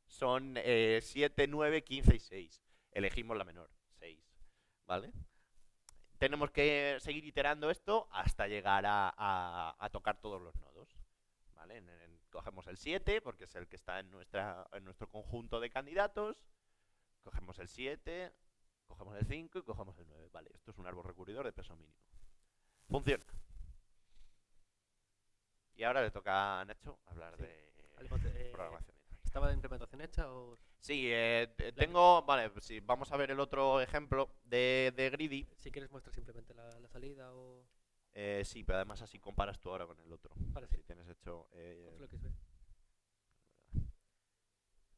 son 7, 9, 15 y 6. Elegimos la menor, 6. ¿Vale? Tenemos que seguir iterando esto hasta llegar a tocar todos los nodos. ¿Vale? Cogemos el 7, porque es el que está en nuestro conjunto de candidatos. Cogemos el 7, cogemos el 5 y cogemos el 9. Vale, esto es un árbol recurridor de peso mínimo. Funciona. Y ahora le toca a Nacho hablar de programación. ¿Estaba la implementación hecha o...? Sí, tengo... Vale, pues sí, vamos a ver el otro ejemplo de Greedy. Si quieres muestra simplemente la salida o... Sí, pero además así comparas tú ahora con el otro. Vale, sí. Si tienes hecho... XB.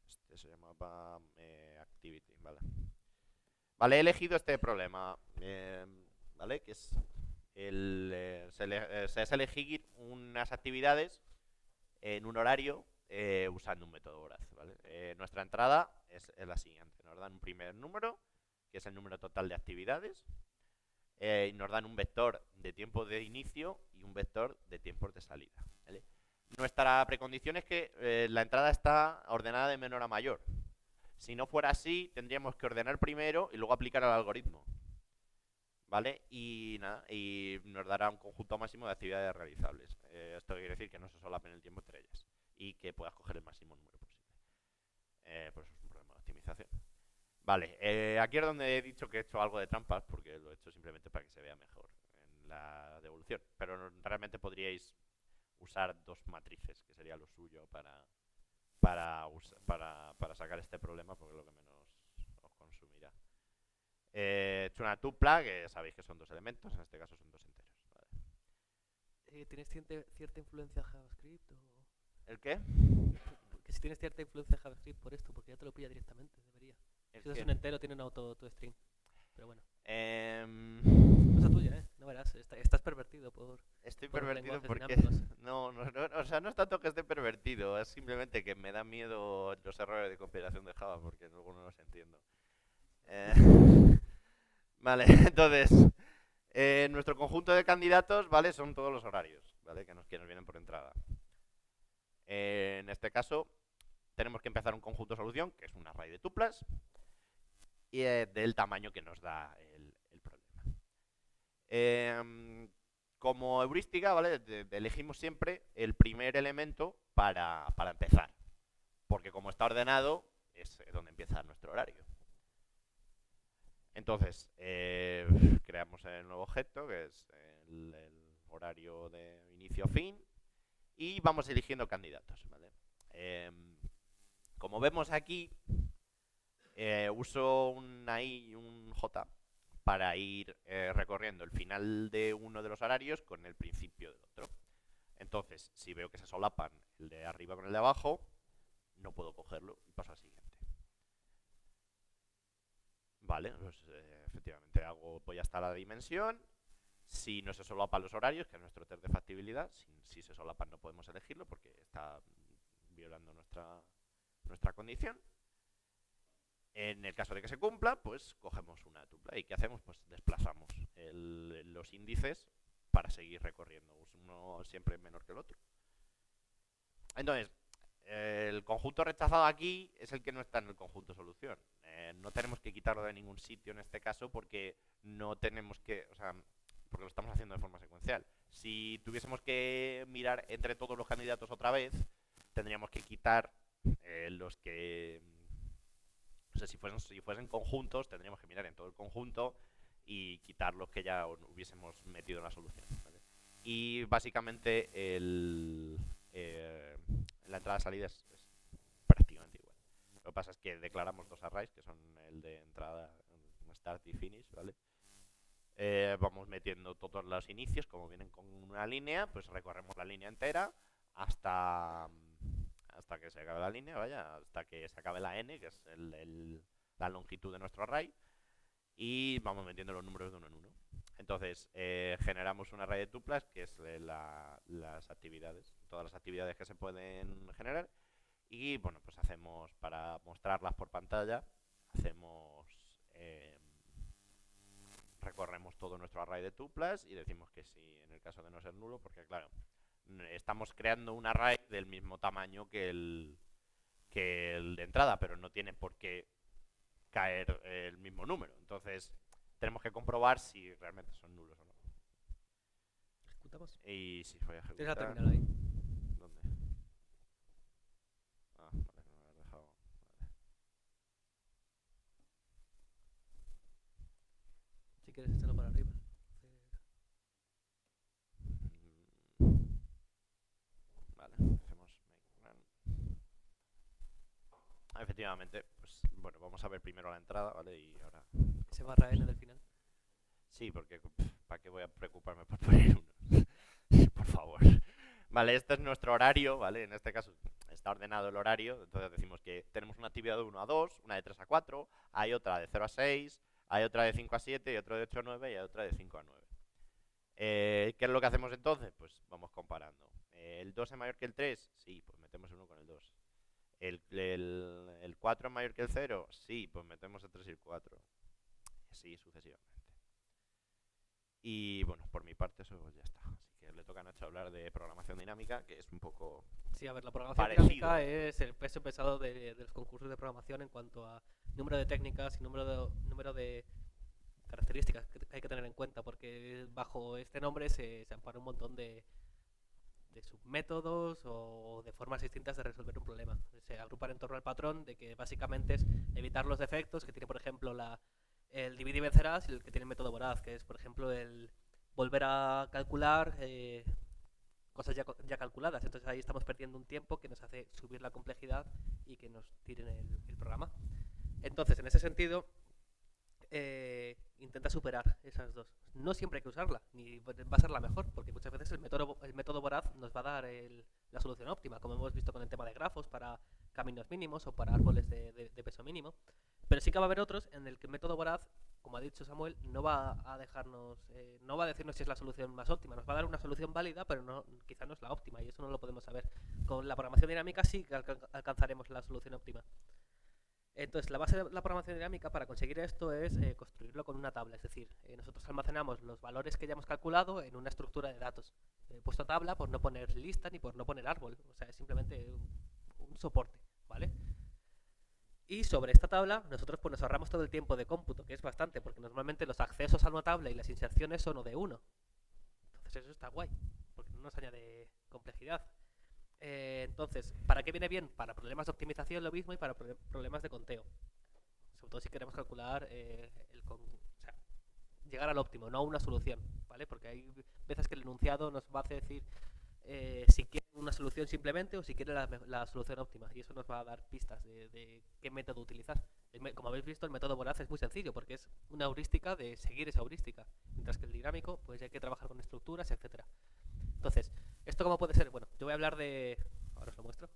Este se llamaba Activity, vale. Vale, he elegido este problema, ¿vale? Que es se es elegir unas actividades en un horario usando un método voraz, ¿vale? Nuestra entrada es la siguiente. Nos dan un primer número, que es el número total de actividades, y nos dan un vector de tiempo de inicio y un vector de tiempos de salida, ¿vale? Nuestra precondición es que la entrada está ordenada de menor a mayor. Si no fuera así, tendríamos que ordenar primero y luego aplicar al algoritmo, ¿vale? Y nada, y nos dará un conjunto máximo de actividades realizables. Esto quiere decir que no se solapen el tiempo entre ellas y que puedas coger el máximo número posible. Por eso es un problema de optimización. Vale, aquí es donde he dicho que he hecho algo de trampas, porque lo he hecho simplemente para que se vea mejor en la devolución. Pero realmente podríais usar dos matrices, que sería lo suyo para sacar este problema, porque es lo que menos os consumirá. He hecho una tupla, que sabéis que son dos elementos, en este caso son dos enteros. Vale. ¿Tienes cierta influencia JavaScript? ¿El qué? Que si tienes cierta influencia JavaScript por esto, porque ya te lo pilla directamente, debería. Si es un entero, tiene un auto-string. Pero bueno. Cosa tuya, ¿eh? No verás, estás pervertido por... Estoy por pervertido porque... dinámicos. No, o sea, no es tanto que esté pervertido, es simplemente que me da miedo los errores de compilación de Java, porque luego no los entiendo. Vale, entonces... nuestro conjunto de candidatos, ¿vale? Son todos los horarios, ¿vale? Que nos vienen por entrada. En este caso, tenemos que empezar un conjunto solución, que es un array de tuplas, y del tamaño que nos da el problema. Como heurística, ¿vale? Elegimos siempre el primer elemento para empezar, porque como está ordenado, es donde empieza nuestro horario. Entonces, creamos el nuevo objeto, que es el horario de inicio a fin, y vamos eligiendo candidatos, ¿vale? Como vemos aquí, uso una I y un J para ir recorriendo el final de uno de los horarios con el principio del otro. Entonces, si veo que se solapan el de arriba con el de abajo, no puedo cogerlo y paso al siguiente. Vale, pues efectivamente voy hasta la dimensión. Si no se solapan los horarios, que es nuestro test de factibilidad, si se solapan no podemos elegirlo porque está violando nuestra condición. En el caso de que se cumpla, pues cogemos una tupla. ¿Y qué hacemos? Pues desplazamos los índices para seguir recorriendo. Uno siempre es menor que el otro. Entonces, el conjunto rechazado aquí es el que no está en el conjunto solución. No tenemos que quitarlo de ningún sitio en este caso porque no tenemos que... O sea, porque lo estamos haciendo de forma secuencial. Si tuviésemos que mirar entre todos los candidatos otra vez, tendríamos que quitar los que... O sea, si fuesen conjuntos, tendríamos que mirar en todo el conjunto y quitar los que ya hubiésemos metido en la solución, ¿vale? Y básicamente la entrada-salida es prácticamente igual. Lo que pasa es que declaramos dos arrays, que son el de entrada, start y finish, ¿vale? Vamos metiendo todos los inicios, como vienen con una línea, pues recorremos la línea entera hasta que se acabe la línea, vaya, hasta que se acabe la n, que es la longitud de nuestro array, y vamos metiendo los números de uno en uno. Entonces, generamos un array de tuplas, que es las actividades, todas las actividades que se pueden generar, y bueno, pues hacemos, para mostrarlas por pantalla, recorremos todo nuestro array de tuplas y decimos que sí en el caso de no ser nulo, porque claro, estamos creando un array del mismo tamaño que el de entrada, pero no tiene por qué caer el mismo número. Entonces, tenemos que comprobar si realmente son nulos o no. ¿Ejecutamos? Y si voy a ejecutar... Tienes la terminal ahí. ¿Dónde? Ah, vale, no me lo has dejado. Vale. Si quieres, échalo para arriba. Vale, hacemos make run. Efectivamente, pues bueno, vamos a ver primero la entrada, ¿vale? Y ahora... Ese barra n del final. Sí, porque ¿para qué voy a preocuparme por poner uno? Por favor. Vale, este es nuestro horario, ¿vale? En este caso está ordenado el horario, entonces decimos que tenemos una actividad de 1 a 2, una de 3 a 4, hay otra de 0 a 6, hay otra de 5 a 7, y otra de 8 a 9 y hay otra de 5 a 9. ¿Qué es lo que hacemos entonces? Pues vamos comparando. ¿El 2 es mayor que el 3? Sí, pues metemos el 1 con el 2. ¿El 4 es mayor que el 0? Sí, pues metemos el 3 y el 4. Y así sucesivamente. Y bueno, por mi parte eso ya está. Así que le toca a Nacho hablar de programación dinámica, que es un poco... Sí, a ver, la programación parecido. dinámica es el peso pesado de los concursos de programación en cuanto a número de técnicas y número de características que hay que tener en cuenta, porque bajo este nombre se ampara un montón de submétodos o de formas distintas de resolver un problema. Se agrupan en torno al patrón de que básicamente es evitar los defectos que tiene, por ejemplo, el divide y vencerás y el que tiene el método voraz, que es, por ejemplo, el volver a calcular cosas ya calculadas. Entonces ahí estamos perdiendo un tiempo que nos hace subir la complejidad y que nos tiren el programa. Entonces, en ese sentido, intenta superar esas dos. No siempre hay que usarla, ni va a ser la mejor, porque muchas veces el método voraz nos va a dar la solución óptima, como hemos visto con el tema de grafos para caminos mínimos o para árboles de peso mínimo. Pero sí que va a haber otros en el que el método voraz, como ha dicho Samuel, no va a dejarnos, no va a decirnos si es la solución más óptima. Nos va a dar una solución válida, pero quizá no es la óptima, y eso no lo podemos saber. Con la programación dinámica sí que alcanzaremos la solución óptima. Entonces, la base de la programación dinámica para conseguir esto es construirlo con una tabla. Es decir, nosotros almacenamos los valores que ya hemos calculado en una estructura de datos. He puesto tabla por no poner lista ni por no poner árbol. O sea, es simplemente un soporte, ¿vale? Y sobre esta tabla, nosotros pues nos ahorramos todo el tiempo de cómputo, que es bastante, porque normalmente los accesos a una tabla y las inserciones son de 1. Entonces eso está guay, porque no nos añade complejidad. Entonces, ¿para qué viene bien? Para problemas de optimización lo mismo y para problemas de conteo. todo si queremos calcular o sea, llegar al óptimo, no a una solución, ¿vale? Porque hay veces que el enunciado nos va a hacer decir si quiere una solución simplemente o si quiere la solución óptima, y eso nos va a dar pistas de qué método utilizar. Como habéis visto, el método voraz es muy sencillo porque es una heurística de seguir esa heurística, mientras que el dinámico pues hay que trabajar con estructuras, etcétera. Entonces, ¿esto cómo puede ser? Bueno, yo voy a hablar de... Ahora os lo muestro,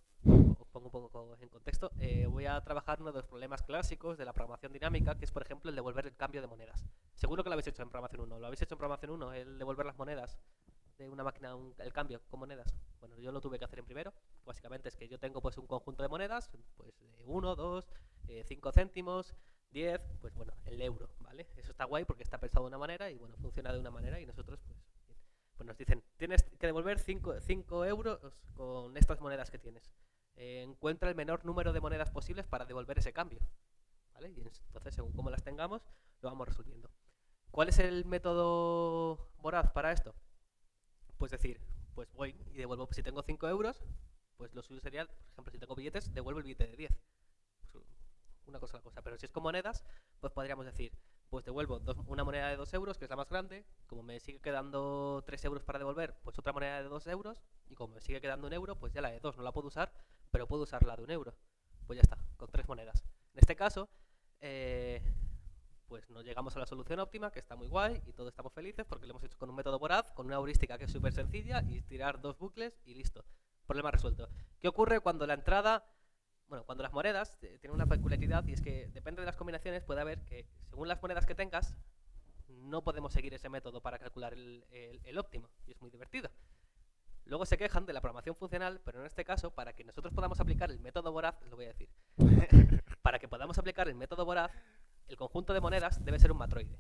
os pongo un poco en contexto. Voy a trabajar uno de los problemas clásicos de la programación dinámica, que es, por ejemplo, el devolver el cambio de monedas. Seguro que lo habéis hecho en programación 1. ¿Lo habéis hecho en programación 1? El devolver las monedas de una máquina, el cambio con monedas. Bueno, yo lo tuve que hacer en primero. Básicamente es que yo tengo pues un conjunto de monedas, pues de 1, 2, 5 céntimos, 10, pues bueno, el euro, ¿vale? Eso está guay porque está pensado de una manera y bueno, funciona de una manera y nosotros pues nos dicen, tienes que devolver 5 euros con estas monedas que tienes. Encuentra el menor número de monedas posibles para devolver ese cambio, ¿vale? Y entonces, según cómo las tengamos, lo vamos resolviendo. ¿Cuál es el método voraz para esto? Pues decir, pues voy y devuelvo, si tengo 5 euros, pues lo suyo sería, por ejemplo, si tengo billetes, devuelvo el billete de 10. Pues una cosa a la cosa. Pero si es con monedas, pues podríamos decir, pues devuelvo una moneda de 2 euros, que es la más grande. Como me sigue quedando 3 euros para devolver, pues otra moneda de 2 euros. Y como me sigue quedando 1 euro, pues ya la de 2 no la puedo usar, pero puedo usar la de 1 euro. Pues ya está, con 3 monedas. En este caso, pues nos llegamos a la solución óptima, que está muy guay y todos estamos felices porque lo hemos hecho con un método voraz, con una heurística que es súper sencilla y tirar 2 bucles y listo. Problema resuelto. ¿Qué ocurre cuando la entrada, bueno, cuando las monedas tienen una peculiaridad y es que depende de las combinaciones, puede haber que según las monedas que tengas, no podemos seguir ese método para calcular el óptimo y es muy divertido. Luego se quejan de la programación funcional, pero en este caso, para que nosotros podamos aplicar el método voraz, lo voy a decir, para que podamos aplicar el método voraz, el conjunto de monedas debe ser un matroide.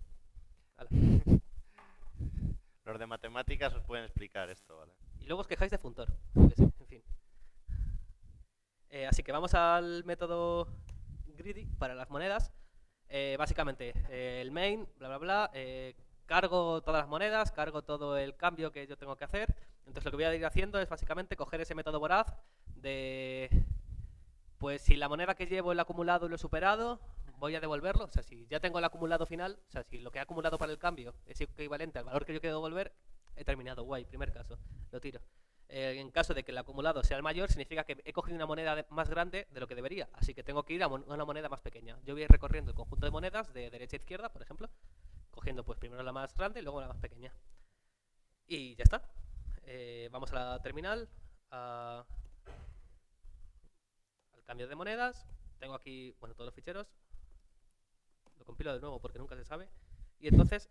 ¿Vale? Los de matemáticas os pueden explicar esto, ¿vale? Y luego os quejáis de Funtor. En fin. Así que vamos al método greedy para las monedas. Básicamente, el main, bla, bla, bla, cargo todas las monedas, cargo todo el cambio que yo tengo que hacer. Entonces lo que voy a ir haciendo es básicamente coger ese método voraz de... Pues si la moneda que llevo el acumulado lo he superado, voy a devolverlo. O sea, si ya tengo el acumulado final, o sea, si lo que he acumulado para el cambio es equivalente al valor que yo quiero devolver, he terminado. Guay, primer caso, lo tiro. En caso de que el acumulado sea el mayor, significa que he cogido una moneda más grande de lo que debería. Así que tengo que ir a una moneda más pequeña. Yo voy a ir recorriendo el conjunto de monedas de derecha a izquierda, por ejemplo, cogiendo pues primero la más grande y luego la más pequeña. Y ya está. Vamos a la terminal, al cambio de monedas. Tengo aquí, bueno, todos los ficheros. Lo compilo de nuevo porque nunca se sabe. Y entonces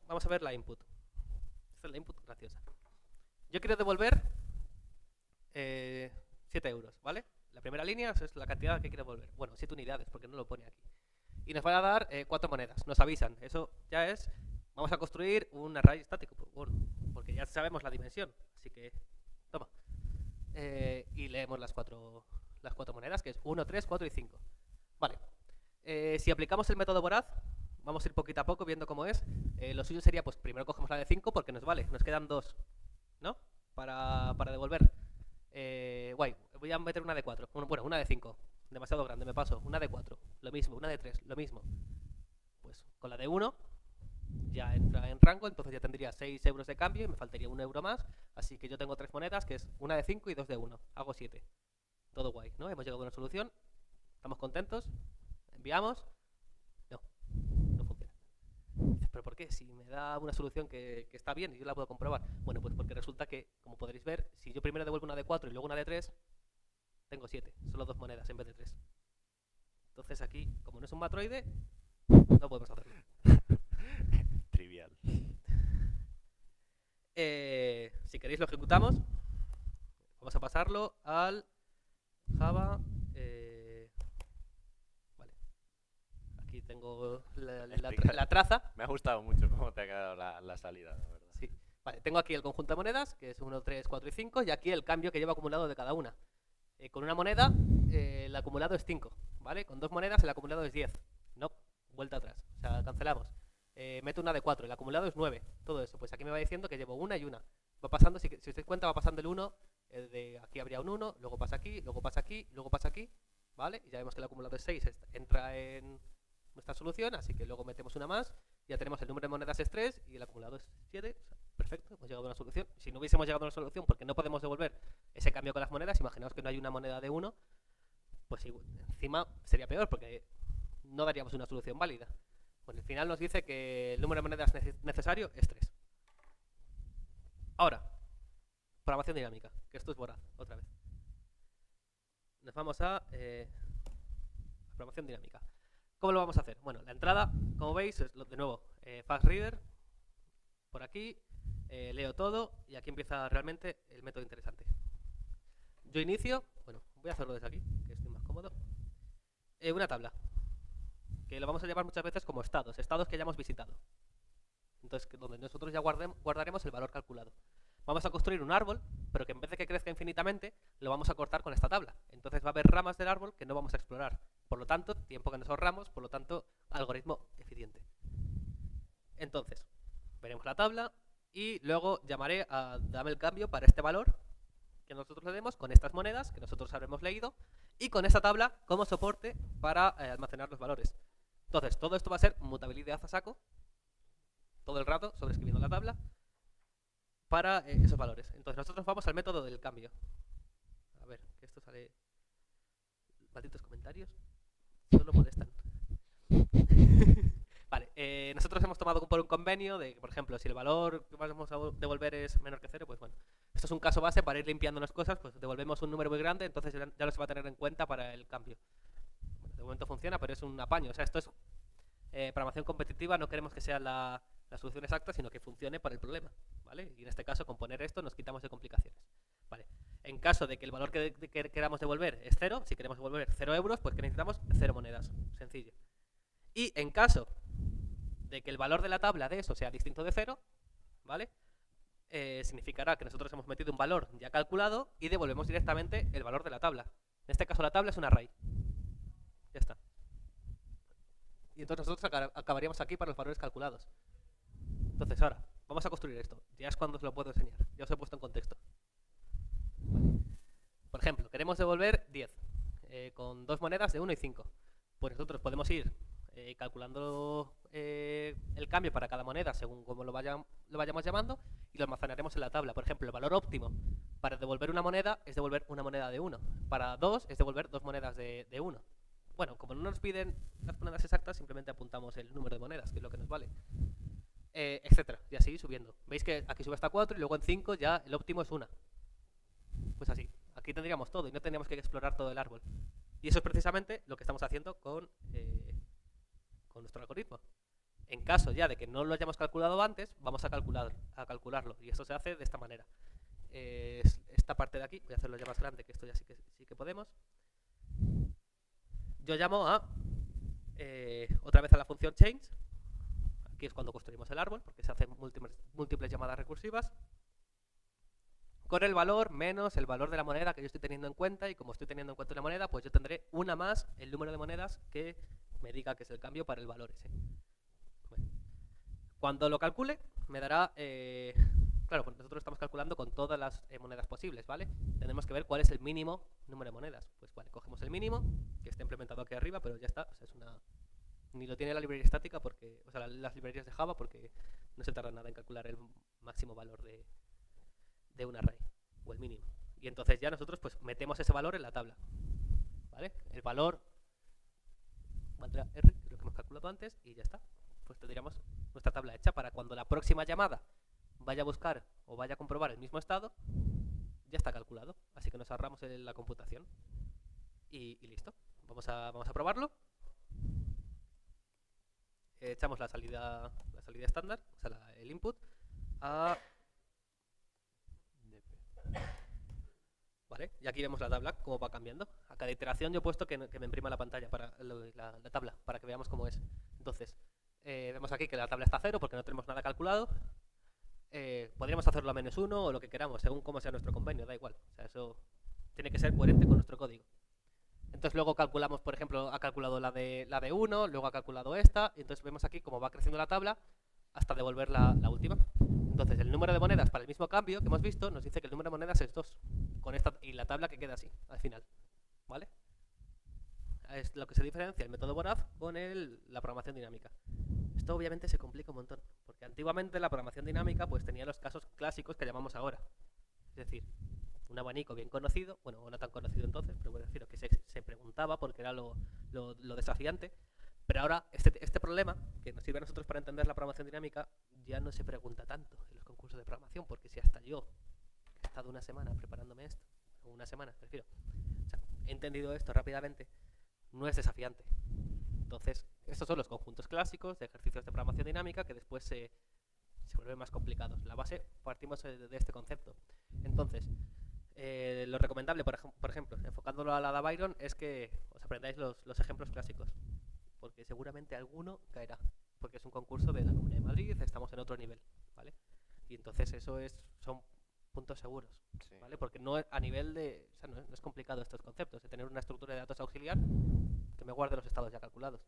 vamos a ver la input. Esta es la input graciosa. Yo quiero devolver 7 euros, ¿vale? La primera línea es la cantidad que quiero devolver. Bueno, 7 unidades, porque no lo pone aquí. Y nos van a dar 4 monedas. Nos avisan. Eso ya es... Vamos a construir un array estático, porque ya sabemos la dimensión. Así que, toma. Y leemos las cuatro monedas, que es 1, 3, 4 y 5. Vale. Si aplicamos el método voraz, vamos a ir poquito a poco viendo cómo es. Lo suyo sería, pues primero cogemos la de 5 porque nos vale. Nos quedan 2, ¿no? Para devolver. Guay. Voy a meter una de 4. Bueno, una de 5. Demasiado grande, me paso. Una de 4. Lo mismo. Una de 3. Lo mismo. Pues con la de 1 ya entra en rango, entonces ya tendría 6 euros de cambio y me faltaría 1 euro más. Así que yo tengo 3 monedas, que es una de 5 y 2 de 1. Hago 7. Todo guay, ¿no? Hemos llegado a una solución. Estamos contentos. Enviamos. No funciona. ¿Pero por qué? Si me da una solución que está bien y yo la puedo comprobar. Bueno, pues porque resulta que, como podréis ver, si yo primero devuelvo una de 4 y luego una de 3, tengo 7. Solo 2 monedas en vez de 3. Entonces aquí, como no es un matroide, no podemos hacerlo. Trivial. Si queréis lo ejecutamos. Vamos a pasarlo al Java. Vale. Aquí tengo la traza. Me ha gustado mucho cómo te ha quedado la salida, la verdad. Sí. Vale, tengo aquí el conjunto de monedas, que es 1, 3, 4 y 5, y aquí el cambio que lleva acumulado de cada una. Con una moneda, el acumulado es 5, ¿vale? Con 2 monedas, el acumulado es 10. No, vuelta atrás. O sea, cancelamos. Meto una de 4, el acumulado es 9. Todo eso, pues aquí me va diciendo que llevo una y una. Va pasando, si os dais cuenta, va pasando el 1. De aquí habría un 1, luego pasa aquí, luego pasa aquí, luego pasa aquí, ¿vale? Y ya vemos que el acumulado es 6, entra en nuestra solución, así que luego metemos una más, ya tenemos el número de monedas es 3 y el acumulado es 7, o sea, perfecto, hemos llegado a una solución. Si no hubiésemos llegado a una solución porque no podemos devolver ese cambio con las monedas, imaginaos que no hay una moneda de 1, pues encima sería peor porque no daríamos una solución válida. Bueno, al final nos dice que el número de monedas necesario es 3. Ahora, programación dinámica, que esto es voraz, otra vez. Nos vamos a programación dinámica. ¿Cómo lo vamos a hacer? Bueno, la entrada, como veis, es de nuevo Fast Reader, por aquí, leo todo y aquí empieza realmente el método interesante. Yo inicio, bueno, voy a hacerlo desde aquí, que estoy más cómodo, una tabla, que lo vamos a llamar muchas veces como estados que ya hemos visitado. Entonces, donde nosotros ya guardaremos el valor calculado. Vamos a construir un árbol, pero que en vez de que crezca infinitamente, lo vamos a cortar con esta tabla. Entonces va a haber ramas del árbol que no vamos a explorar. Por lo tanto, tiempo que nos ahorramos, por lo tanto, algoritmo eficiente. Entonces, veremos la tabla y luego llamaré a dame el cambio para este valor que nosotros le demos con estas monedas que nosotros habremos leído y con esta tabla como soporte para almacenar los valores. Entonces, todo esto va a ser mutabilidad a saco, todo el rato sobreescribiendo la tabla para esos valores. Entonces nosotros vamos al método del cambio. A ver, que esto sale... Malditos comentarios. Solo molestan. Vale, nosotros hemos tomado por un convenio de que, por ejemplo, si el valor que vamos a devolver es menor que 0, pues bueno. Esto es un caso base para ir limpiando las cosas, pues devolvemos un número muy grande, entonces ya no se va a tener en cuenta para el cambio. Bueno, de momento funciona, pero es un apaño. O sea, esto es programación competitiva, no queremos que sea la solución exacta, sino que funcione para el problema, ¿vale? Y en este caso, con poner esto nos quitamos de complicaciones, ¿vale? En caso de que el valor que queramos devolver es 0, si queremos devolver 0 euros, pues que necesitamos 0 monedas, sencillo. Y en caso de que el valor de la tabla de eso sea distinto de 0, ¿vale? Significará que nosotros hemos metido un valor ya calculado y devolvemos directamente el valor de la tabla. En este caso la tabla es un array. Ya está. Y entonces nosotros acabaríamos aquí para los valores calculados. Entonces ahora, vamos a construir esto. Ya es cuando os lo puedo enseñar. Ya os he puesto en contexto. Vale. Por ejemplo, queremos devolver 10 con dos monedas de 1 y 5. Pues nosotros podemos ir calculando el cambio para cada moneda según como lo vayamos llamando y lo almacenaremos en la tabla. Por ejemplo, el valor óptimo para devolver una moneda es devolver una moneda de 1. Para 2 es devolver dos monedas de 1. Bueno, como no nos piden las monedas exactas, simplemente apuntamos el número de monedas, que es lo que nos vale. Etcétera, y así subiendo. Veis que aquí sube hasta 4 y luego en 5 ya el óptimo es 1. Pues así, aquí tendríamos todo y no tendríamos que explorar todo el árbol. Y eso es precisamente lo que estamos haciendo con nuestro algoritmo. En caso ya de que no lo hayamos calculado antes, vamos a calcularlo. Y eso se hace de esta manera. Esta parte de aquí, voy a hacerlo ya más grande, que esto ya sí que podemos. Yo llamo a otra vez a la función change. Aquí es cuando construimos el árbol, porque se hacen múltiples llamadas recursivas. Con el valor menos el valor de la moneda que yo estoy teniendo en cuenta, y como estoy teniendo en cuenta una moneda, pues yo tendré una más el número de monedas que me diga que es el cambio para el valor ese. Bueno, cuando lo calcule, me dará... claro, pues nosotros estamos calculando con todas las monedas posibles, ¿vale? Tenemos que ver cuál es el mínimo número de monedas. Pues vale, cogemos el mínimo, que está implementado aquí arriba, pero ya está, o sea, es una... Ni lo tiene la librería estática, porque, o sea, las librerías de Java, porque no se tarda nada en calcular el máximo valor de un array, o el mínimo. Y entonces ya nosotros pues metemos ese valor en la tabla, ¿vale? El valor valdrá R, que es lo que hemos calculado antes, y ya está. Pues tendríamos nuestra tabla hecha para cuando la próxima llamada vaya a buscar o vaya a comprobar el mismo estado, ya está calculado. Así que nos ahorramos la computación. Y listo. Vamos a probarlo. Echamos la salida estándar, o sea, el input, a... Vale, y aquí vemos la tabla, cómo va cambiando. A cada iteración yo he puesto que me imprima la pantalla, para la tabla, para que veamos cómo es. Entonces, vemos aquí que la tabla está a 0 porque no tenemos nada calculado. Podríamos hacerlo a -1 o lo que queramos, según cómo sea nuestro convenio, da igual. O sea, eso tiene que ser coherente con nuestro código. Entonces luego calculamos, por ejemplo, ha calculado la de 1, luego ha calculado esta, y entonces vemos aquí cómo va creciendo la tabla hasta devolver la última. Entonces el número de monedas para el mismo cambio que hemos visto nos dice que el número de monedas es 2, con esta, y la tabla que queda así, al final, ¿vale? es lo que se diferencia el método voraz con la programación dinámica. Esto obviamente se complica un montón, porque antiguamente la programación dinámica pues tenía los casos clásicos que llamamos ahora. Es decir, un abanico bien conocido, bueno, no tan conocido entonces, pero me refiero que se preguntaba porque era lo desafiante. Pero ahora este problema, que nos sirve a nosotros para entender la programación dinámica, ya no se pregunta tanto en los concursos de programación, porque si hasta yo, que he estado una semana preparándome esto, o una semana, prefiero, o sea, he entendido esto rápidamente, no es desafiante. Entonces, estos son los conjuntos clásicos de ejercicios de programación dinámica que después se vuelven más complicados. La base partimos de este concepto. Entonces, lo recomendable, por ejemplo, enfocándolo a la de Byron, es que os aprendáis los ejemplos clásicos, porque seguramente alguno caerá, porque es un concurso de la Comunidad de Madrid, estamos en otro nivel, ¿vale? Y entonces son puntos seguros, Sí. ¿vale? Porque no a nivel de, o sea, no es complicado estos conceptos, de tener una estructura de datos auxiliar que me guarde los estados ya calculados.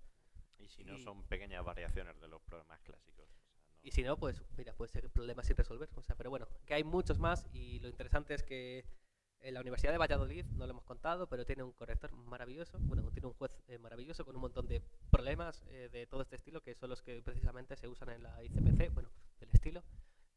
Y si no, son pequeñas variaciones de los problemas clásicos. O sea, y si no, pues mira, puede ser problemas sin resolver. O sea, pero bueno, que hay muchos más y lo interesante es que en la Universidad de Valladolid, no lo hemos contado, pero tiene un corrector maravilloso, bueno, tiene un juez maravilloso con un montón de problemas de todo este estilo, que son los que precisamente se usan en la ICPC, bueno, del estilo.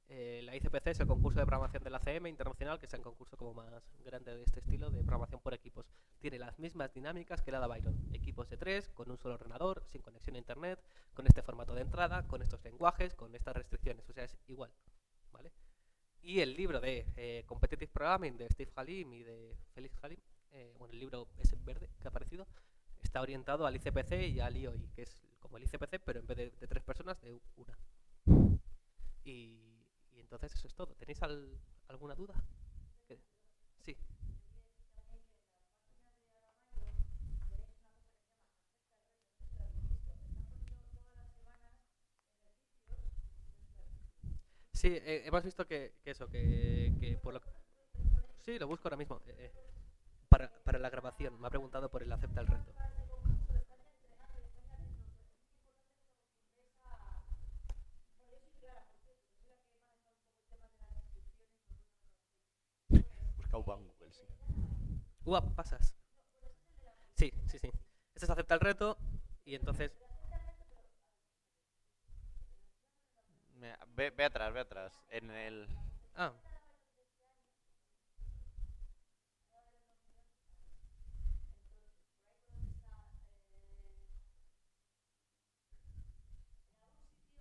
La ICPC es el concurso de programación de la CM internacional, que es el concurso como más grande de este estilo, de programación por equipos. Tiene las mismas dinámicas que la de Byron. Equipos de 3, con un solo ordenador, sin conexión a internet, con este formato de entrada, con estos lenguajes, con estas restricciones. O sea, es igual, ¿vale? Y el libro de Competitive Programming de Steve Halim y de Felix Halim, bueno, el libro es en verde que ha aparecido, está orientado al ICPC y al IOI, que es como el ICPC, pero en vez de 3 personas, de una. Y entonces eso es todo. ¿Tenéis alguna duda? Sí. Sí, hemos visto que eso, que por lo que... Sí, lo busco ahora mismo. Para la grabación, me ha preguntado por el acepta el reto. busca UBA en Google, sí. Pasas. Sí. Este es acepta el reto y entonces... Ve atrás. En el... Ah,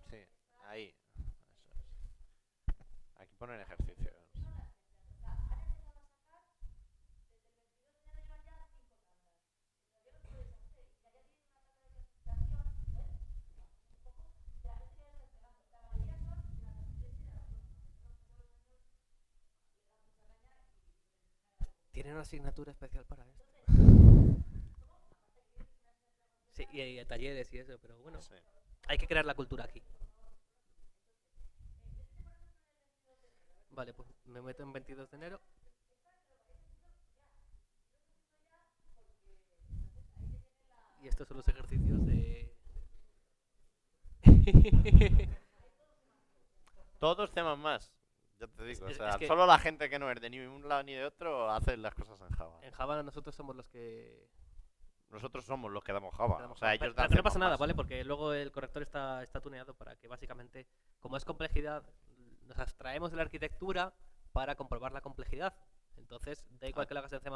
Sí, ahí. Eso es. Aquí ponen ejercicios. tienen una asignatura especial para esto. Sí, y hay talleres y eso, pero bueno, Sí. hay que crear la cultura aquí. Vale, pues me meto en 22 de enero. Y estos son los ejercicios de... Todos temas más. Ya te digo, o Es sea, que solo la gente que no es de ni un lado ni de otro hace las cosas en Java. En Java nosotros somos los que... Nosotros somos los que damos Java. damos O sea, Java. ellos Pero dan que no pasa C++. nada, ¿vale? Porque luego el corrector está tuneado para que básicamente, como es complejidad, nos abstraemos de la arquitectura para comprobar la complejidad. Entonces, da igual que lo hagas en C++.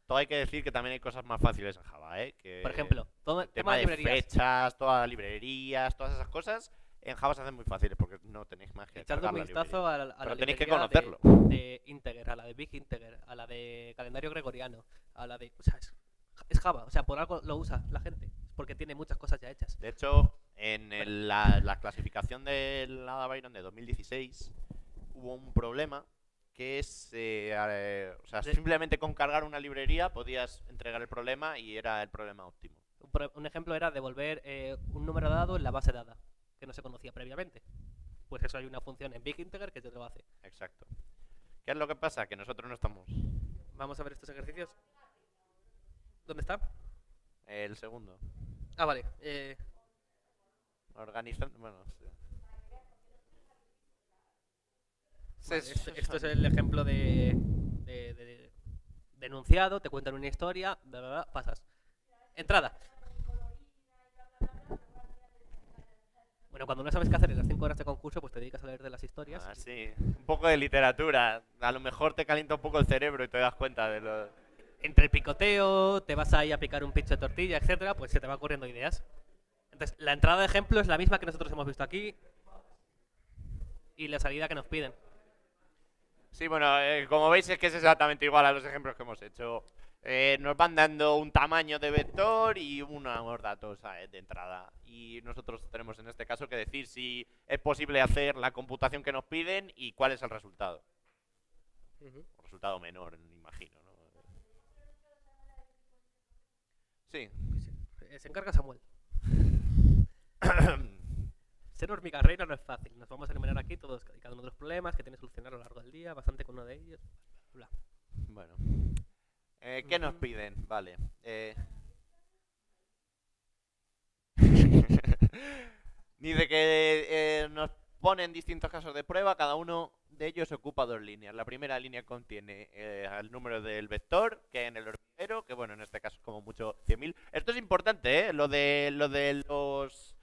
Todo hay que decir que también hay cosas más fáciles en Java, ¿eh? Que Por ejemplo, todo el tema tema de de librerías. fechas, todas las librerías, todas esas cosas, en Java se hacen muy fáciles porque no tenéis más que Echadle un descargar la vistazo librería. a la Pero tenéis que librería conocerlo. de Integer, a la de Big Integer, a la de calendario gregoriano, a la de... O sea, es Java, o sea, por algo lo usa la gente, porque tiene muchas cosas ya hechas. De hecho, en la clasificación de la Ada Byron de 2016 hubo un problema que es, o sea, simplemente con cargar una librería podías entregar el problema y era el problema óptimo. Un ejemplo era devolver un número dado en la base dada, que no se conocía previamente. Pues eso, hay una función en Big Integer que te lo hace. Exacto. ¿Qué es lo que pasa? Que nosotros no estamos. Vamos a ver estos ejercicios. ¿Dónde está? El segundo. Ah, vale. Organizando. Bueno, sí. Vale, esto es el ejemplo de enunciado, te cuentan una historia, bla, bla, bla, pasas. Entrada. Bueno, cuando no sabes qué hacer en las 5 horas de concurso, pues te dedicas a leer de las historias. Ah, sí. Un poco de literatura. A lo mejor te calienta un poco el cerebro y te das cuenta de lo... Entre el picoteo, te vas ahí a picar un pincho de tortilla, etcétera, pues se te va ocurriendo ideas. Entonces, la entrada de ejemplo es la misma que nosotros hemos visto aquí y la salida que nos piden. Sí, bueno, como veis es que es exactamente igual a los ejemplos que hemos hecho. Nos van dando un tamaño de vector y unos datos de entrada. Y nosotros tenemos en este caso que decir si es posible hacer la computación que nos piden y cuál es el resultado. Un resultado menor, me imagino, ¿no? Sí. Se encarga Samuel. Ser hormigarreiro no es fácil. Nos vamos a enumerar aquí todos y cada uno de los problemas que tiene que solucionar a lo largo del día, bastante con uno de ellos. Bla. Bueno. ¿Qué nos piden? Vale. Dice que nos ponen distintos casos de prueba, cada uno de ellos ocupa 2 líneas. La primera línea contiene el número del vector, que en el hormiguero, que bueno, en este caso es como mucho 100.000. Esto es importante, lo de los...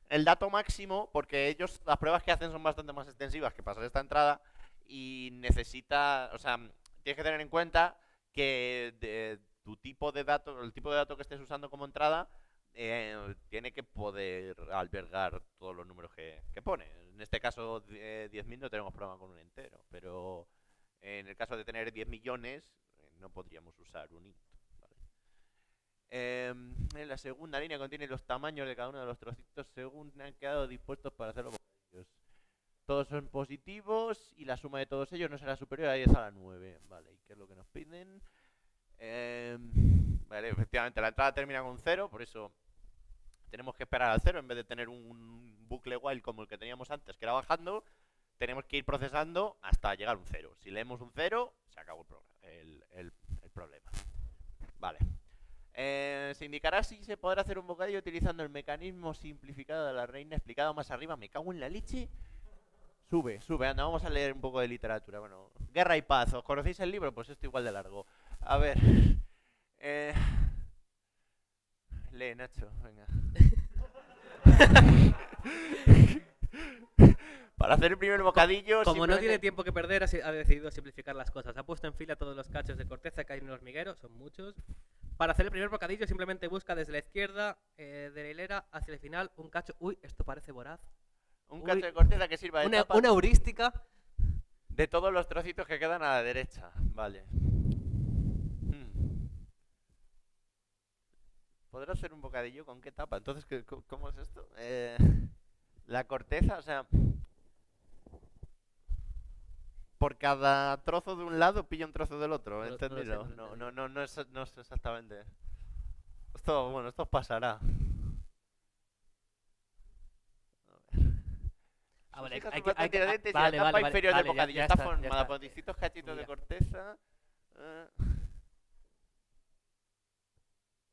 El dato máximo, porque ellos, las pruebas que hacen son bastante más extensivas que pasar esta entrada y necesita, o sea, tienes que tener en cuenta que tu tipo de dato, el tipo de dato que estés usando como entrada, tiene que poder albergar todos los números que pone. En este caso, 10.000 no tenemos problema con un entero, pero en el caso de tener 10 millones, no podríamos usar un int. ¿Vale? En la segunda línea contiene los tamaños de cada uno de los trocitos según han quedado dispuestos para hacerlo con ellos. Todos son positivos y la suma de todos ellos no será superior a 10 a la 9. Vale, ¿y qué es lo que nos piden? Vale, efectivamente la entrada termina con 0, por eso tenemos que esperar al 0 en vez de tener un bucle while como el que teníamos antes, que era bajando. Tenemos que ir procesando hasta llegar a un 0. Si leemos un 0, se acabó el problema. Vale. Se indicará si se podrá hacer un bocadillo utilizando el mecanismo simplificado de la reina explicado más arriba. Me cago en la leche. Sube, anda, vamos a leer un poco de literatura. Bueno, Guerra y Paz, ¿os conocéis el libro? Pues esto igual de largo. A ver. Lee, Nacho, venga. Para hacer el primer bocadillo... Como no tiene tiempo que perder, ha decidido simplificar las cosas. Ha puesto en fila todos los cachos de corteza que hay en el hormiguero, son muchos. Para hacer el primer bocadillo simplemente busca desde la izquierda de la hilera hacia el final un cacho... Uy, esto parece voraz. Un cacho de corteza que sirva de tapa una heurística de todos los trocitos que quedan a la derecha. Vale. ¿Podrá hacer un bocadillo con qué tapa? Entonces, ¿cómo es esto? La corteza, o sea... Por cada trozo de un lado pilla un trozo del otro, ¿entendido? No es exactamente. Esto, bueno, esto pasará. Ah, vale, la tapa inferior del bocadillo está formada por distintos cachitos de corteza.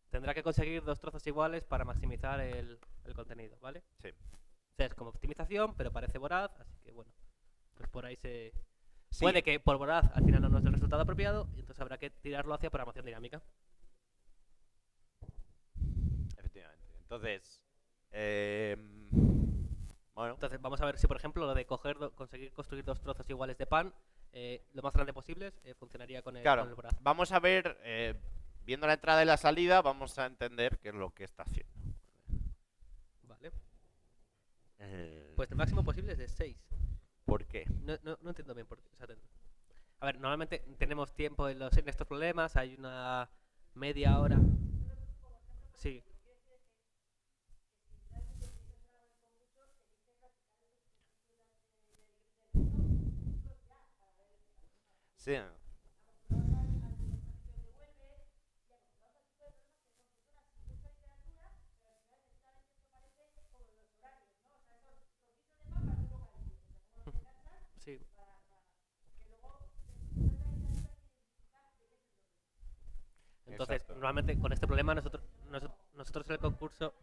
Tendrá que conseguir 2 trozos iguales para maximizar el contenido, ¿vale? Sí. O sea, es como optimización, pero parece voraz, así que bueno, pues por ahí se... Sí. Puede que por voraz al final no nos dé el resultado apropiado y entonces habrá que tirarlo hacia programación dinámica. Efectivamente. Entonces, bueno. Entonces vamos a ver si, por ejemplo, lo de conseguir construir 2 trozos iguales de pan, lo más grande posible, funcionaría con el voraz. Vamos a ver, viendo la entrada y la salida, vamos a entender qué es lo que está haciendo. Vale. Pues el máximo posible es de 6. ¿Por qué? No entiendo bien por qué. O sea, a ver, normalmente tenemos tiempo en estos problemas, hay una media hora. Sí. Sí. Sí. Entonces, Exacto. normalmente con este problema nosotros en el concurso...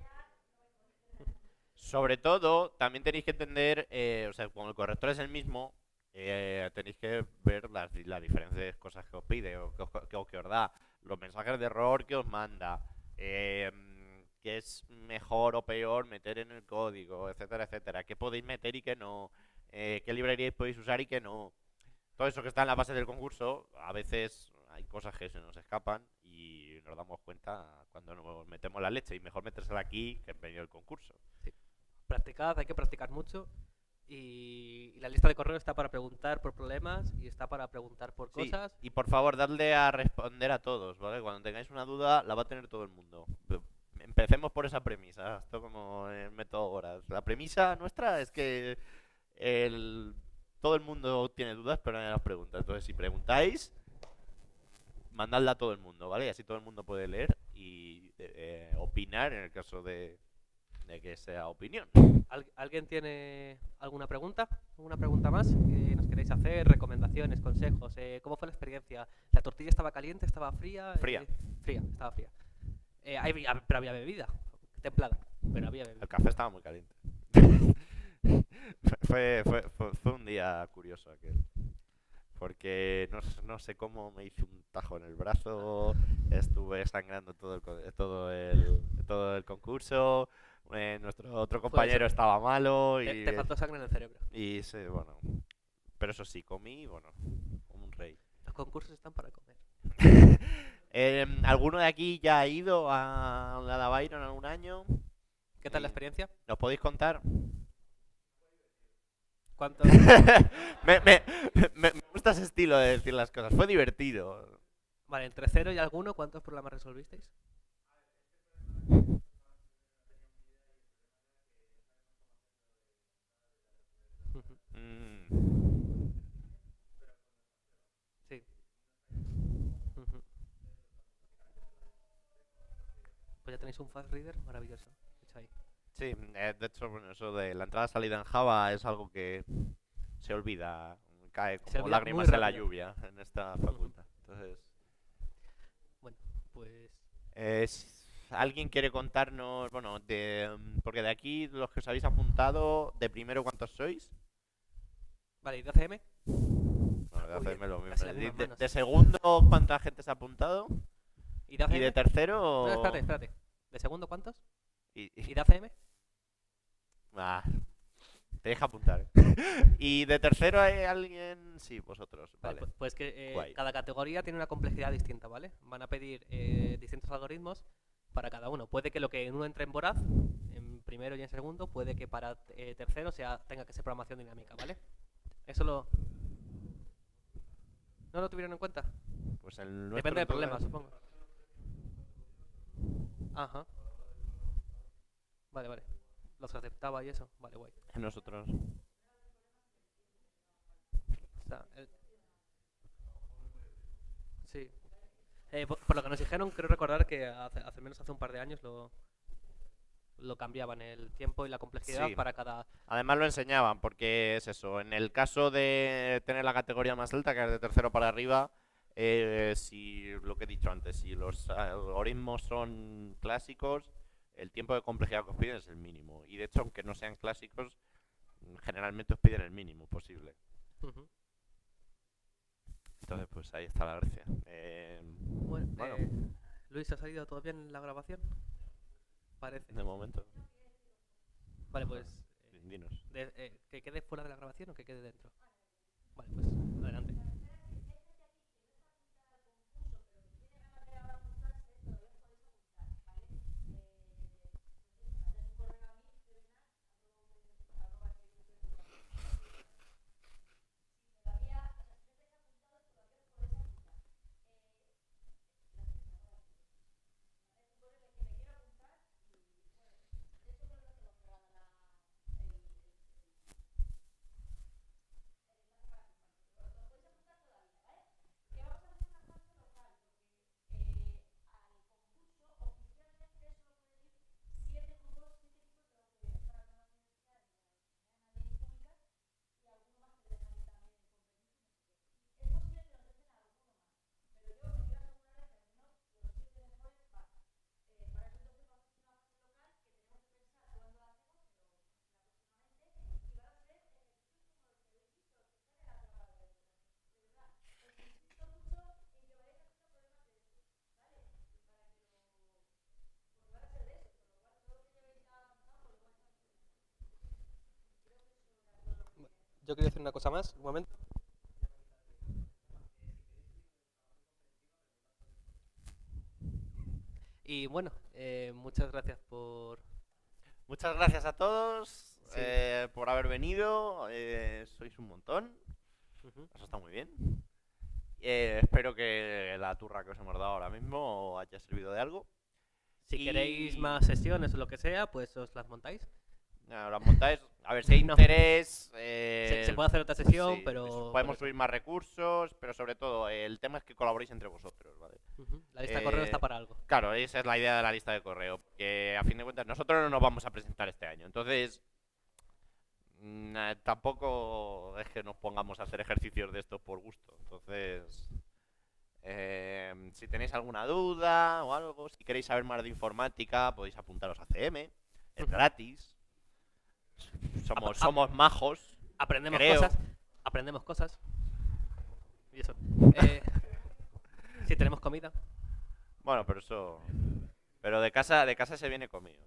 Sobre todo, también tenéis que entender, o sea, cuando el corrector es el mismo, tenéis que ver las diferentes cosas que os pide o que os da, los mensajes de error que os manda, qué es mejor o peor meter en el código, etcétera, etcétera, qué podéis meter y qué no, qué librerías podéis usar y qué no. Todo eso que está en la base del concurso, a veces hay cosas que se nos escapan y nos damos cuenta cuando nos metemos la leche y mejor metérsela aquí que en medio del concurso. Sí. Practicad, hay que practicar mucho. Y la lista de correo está para preguntar por problemas y está para preguntar por Sí, cosas. y por favor, dadle a responder a todos, ¿vale? Cuando tengáis una duda, la va a tener todo el mundo. Empecemos por esa premisa, esto como el método Horas. La premisa nuestra es que el, todo el mundo tiene dudas, pero nadie las pregunta. Entonces, si preguntáis, mandadla a todo el mundo, ¿vale? Y así todo el mundo puede leer y opinar en el caso de que sea opinión. ¿Alguien tiene alguna pregunta? ¿Alguna pregunta más que nos queréis hacer? ¿Recomendaciones, consejos? ¿Cómo fue la experiencia? ¿La tortilla estaba caliente, estaba fría? Fría. Fría, estaba fría. Pero había bebida, templada, pero había bebida. El café estaba muy caliente. Fue un día curioso aquel. Porque no sé cómo me hice un tajo en el brazo, estuve sangrando todo el concurso, nuestro otro compañero estaba malo Te faltó sangre en el cerebro. y sí, bueno, pero eso sí, comí, bueno, como un rey. Los concursos están para comer. ¿Alguno de aquí ya ha ido a la Byron algún año? ¿Qué tal la experiencia? ¿Nos podéis contar? ¿Cuánto? Me gusta ese estilo de decir las cosas. Fue divertido. Vale, entre 0 y alguno, ¿cuántos problemas resolvisteis? Ujú. Sí. Ujú. Pues ya tenéis un fast reader maravilloso. Hecho ahí. Sí, de hecho, bueno, eso de la entrada-salida en Java es algo que se olvida, cae Se como olvida lágrimas muy en la rápido. lluvia en esta facultad. Entonces, Bueno, pues ¿alguien quiere contarnos, bueno, porque de aquí los que os habéis apuntado, de primero cuántos sois? vale, ¿y de ACM? Bueno, de Uy, hacerme lo mismo. casi las mismas manos. De segundo, ¿cuánta gente se ha apuntado? ¿Y de ACM? ¿Y de tercero? No, espérate. ¿De segundo cuántos? Y- ¿Y de ACM? Ah, te deja apuntar. ¿Y de tercero hay alguien? Sí, vosotros. Vale, Vale. pues que Guay. cada categoría tiene una complejidad distinta, ¿vale? Van a pedir distintos algoritmos para cada uno. Puede que lo que en uno entre en Voraz, en primero y en segundo, puede que para tercero tenga que ser programación dinámica, ¿vale? Eso ¿No lo tuvieron en cuenta? Pues el nuestro Depende del problema, entonces- supongo. Ajá. Vale. Los aceptaba y eso. Vale, guay. Nosotros. Está, sí. Por lo que nos dijeron, creo recordar que hace menos hace un par de años lo cambiaban el tiempo y la complejidad Sí. para cada... Además lo enseñaban, porque es eso. En el caso de tener la categoría más alta, que es de tercero para arriba, si lo que he dicho antes, si los algoritmos son clásicos, el tiempo de complejidad que os piden es el mínimo. Y de hecho, aunque no sean clásicos, generalmente os piden el mínimo posible. Ujú. Entonces, pues ahí está la gracia. Bueno, Bueno. Luis, ¿ha salido todo bien en la grabación? Parece. De momento, Vale, pues dinos. que quede fuera de la grabación o que quede dentro. Vale, pues adelante. yo quería decir una cosa más, un momento. Y bueno, muchas gracias por... Muchas gracias a todos Sí. por haber venido. Sois un montón. Ujú. Eso está muy bien. Espero que la turra que os hemos dado ahora mismo haya servido de algo. Si Y- queréis más sesiones o lo que sea, pues os las montáis. Las montáis. A ver si hay No. interés. Se puede hacer otra sesión, sí, pero... podemos subir más recursos, pero sobre todo el tema es que colaboréis entre vosotros, ¿vale? Ujú. La lista de correo está Eh, para algo. Claro, esa es la idea de la lista de correo. Que a fin de cuentas nosotros no nos vamos a presentar este año. Entonces, tampoco es que nos pongamos a hacer ejercicios de estos por gusto. Entonces, si tenéis alguna duda o algo, si queréis saber más de informática, podéis apuntaros a CM. Es Ujú. gratis. Somos majos. Aprendemos creo. cosas. Aprendemos cosas. Y eso. Si tenemos comida. Bueno, pero eso. Pero de casa se viene comido.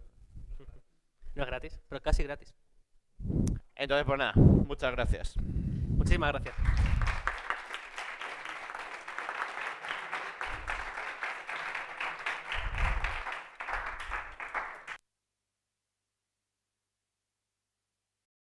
No es gratis, pero casi gratis. Entonces, pues nada, muchas gracias. Muchísimas gracias.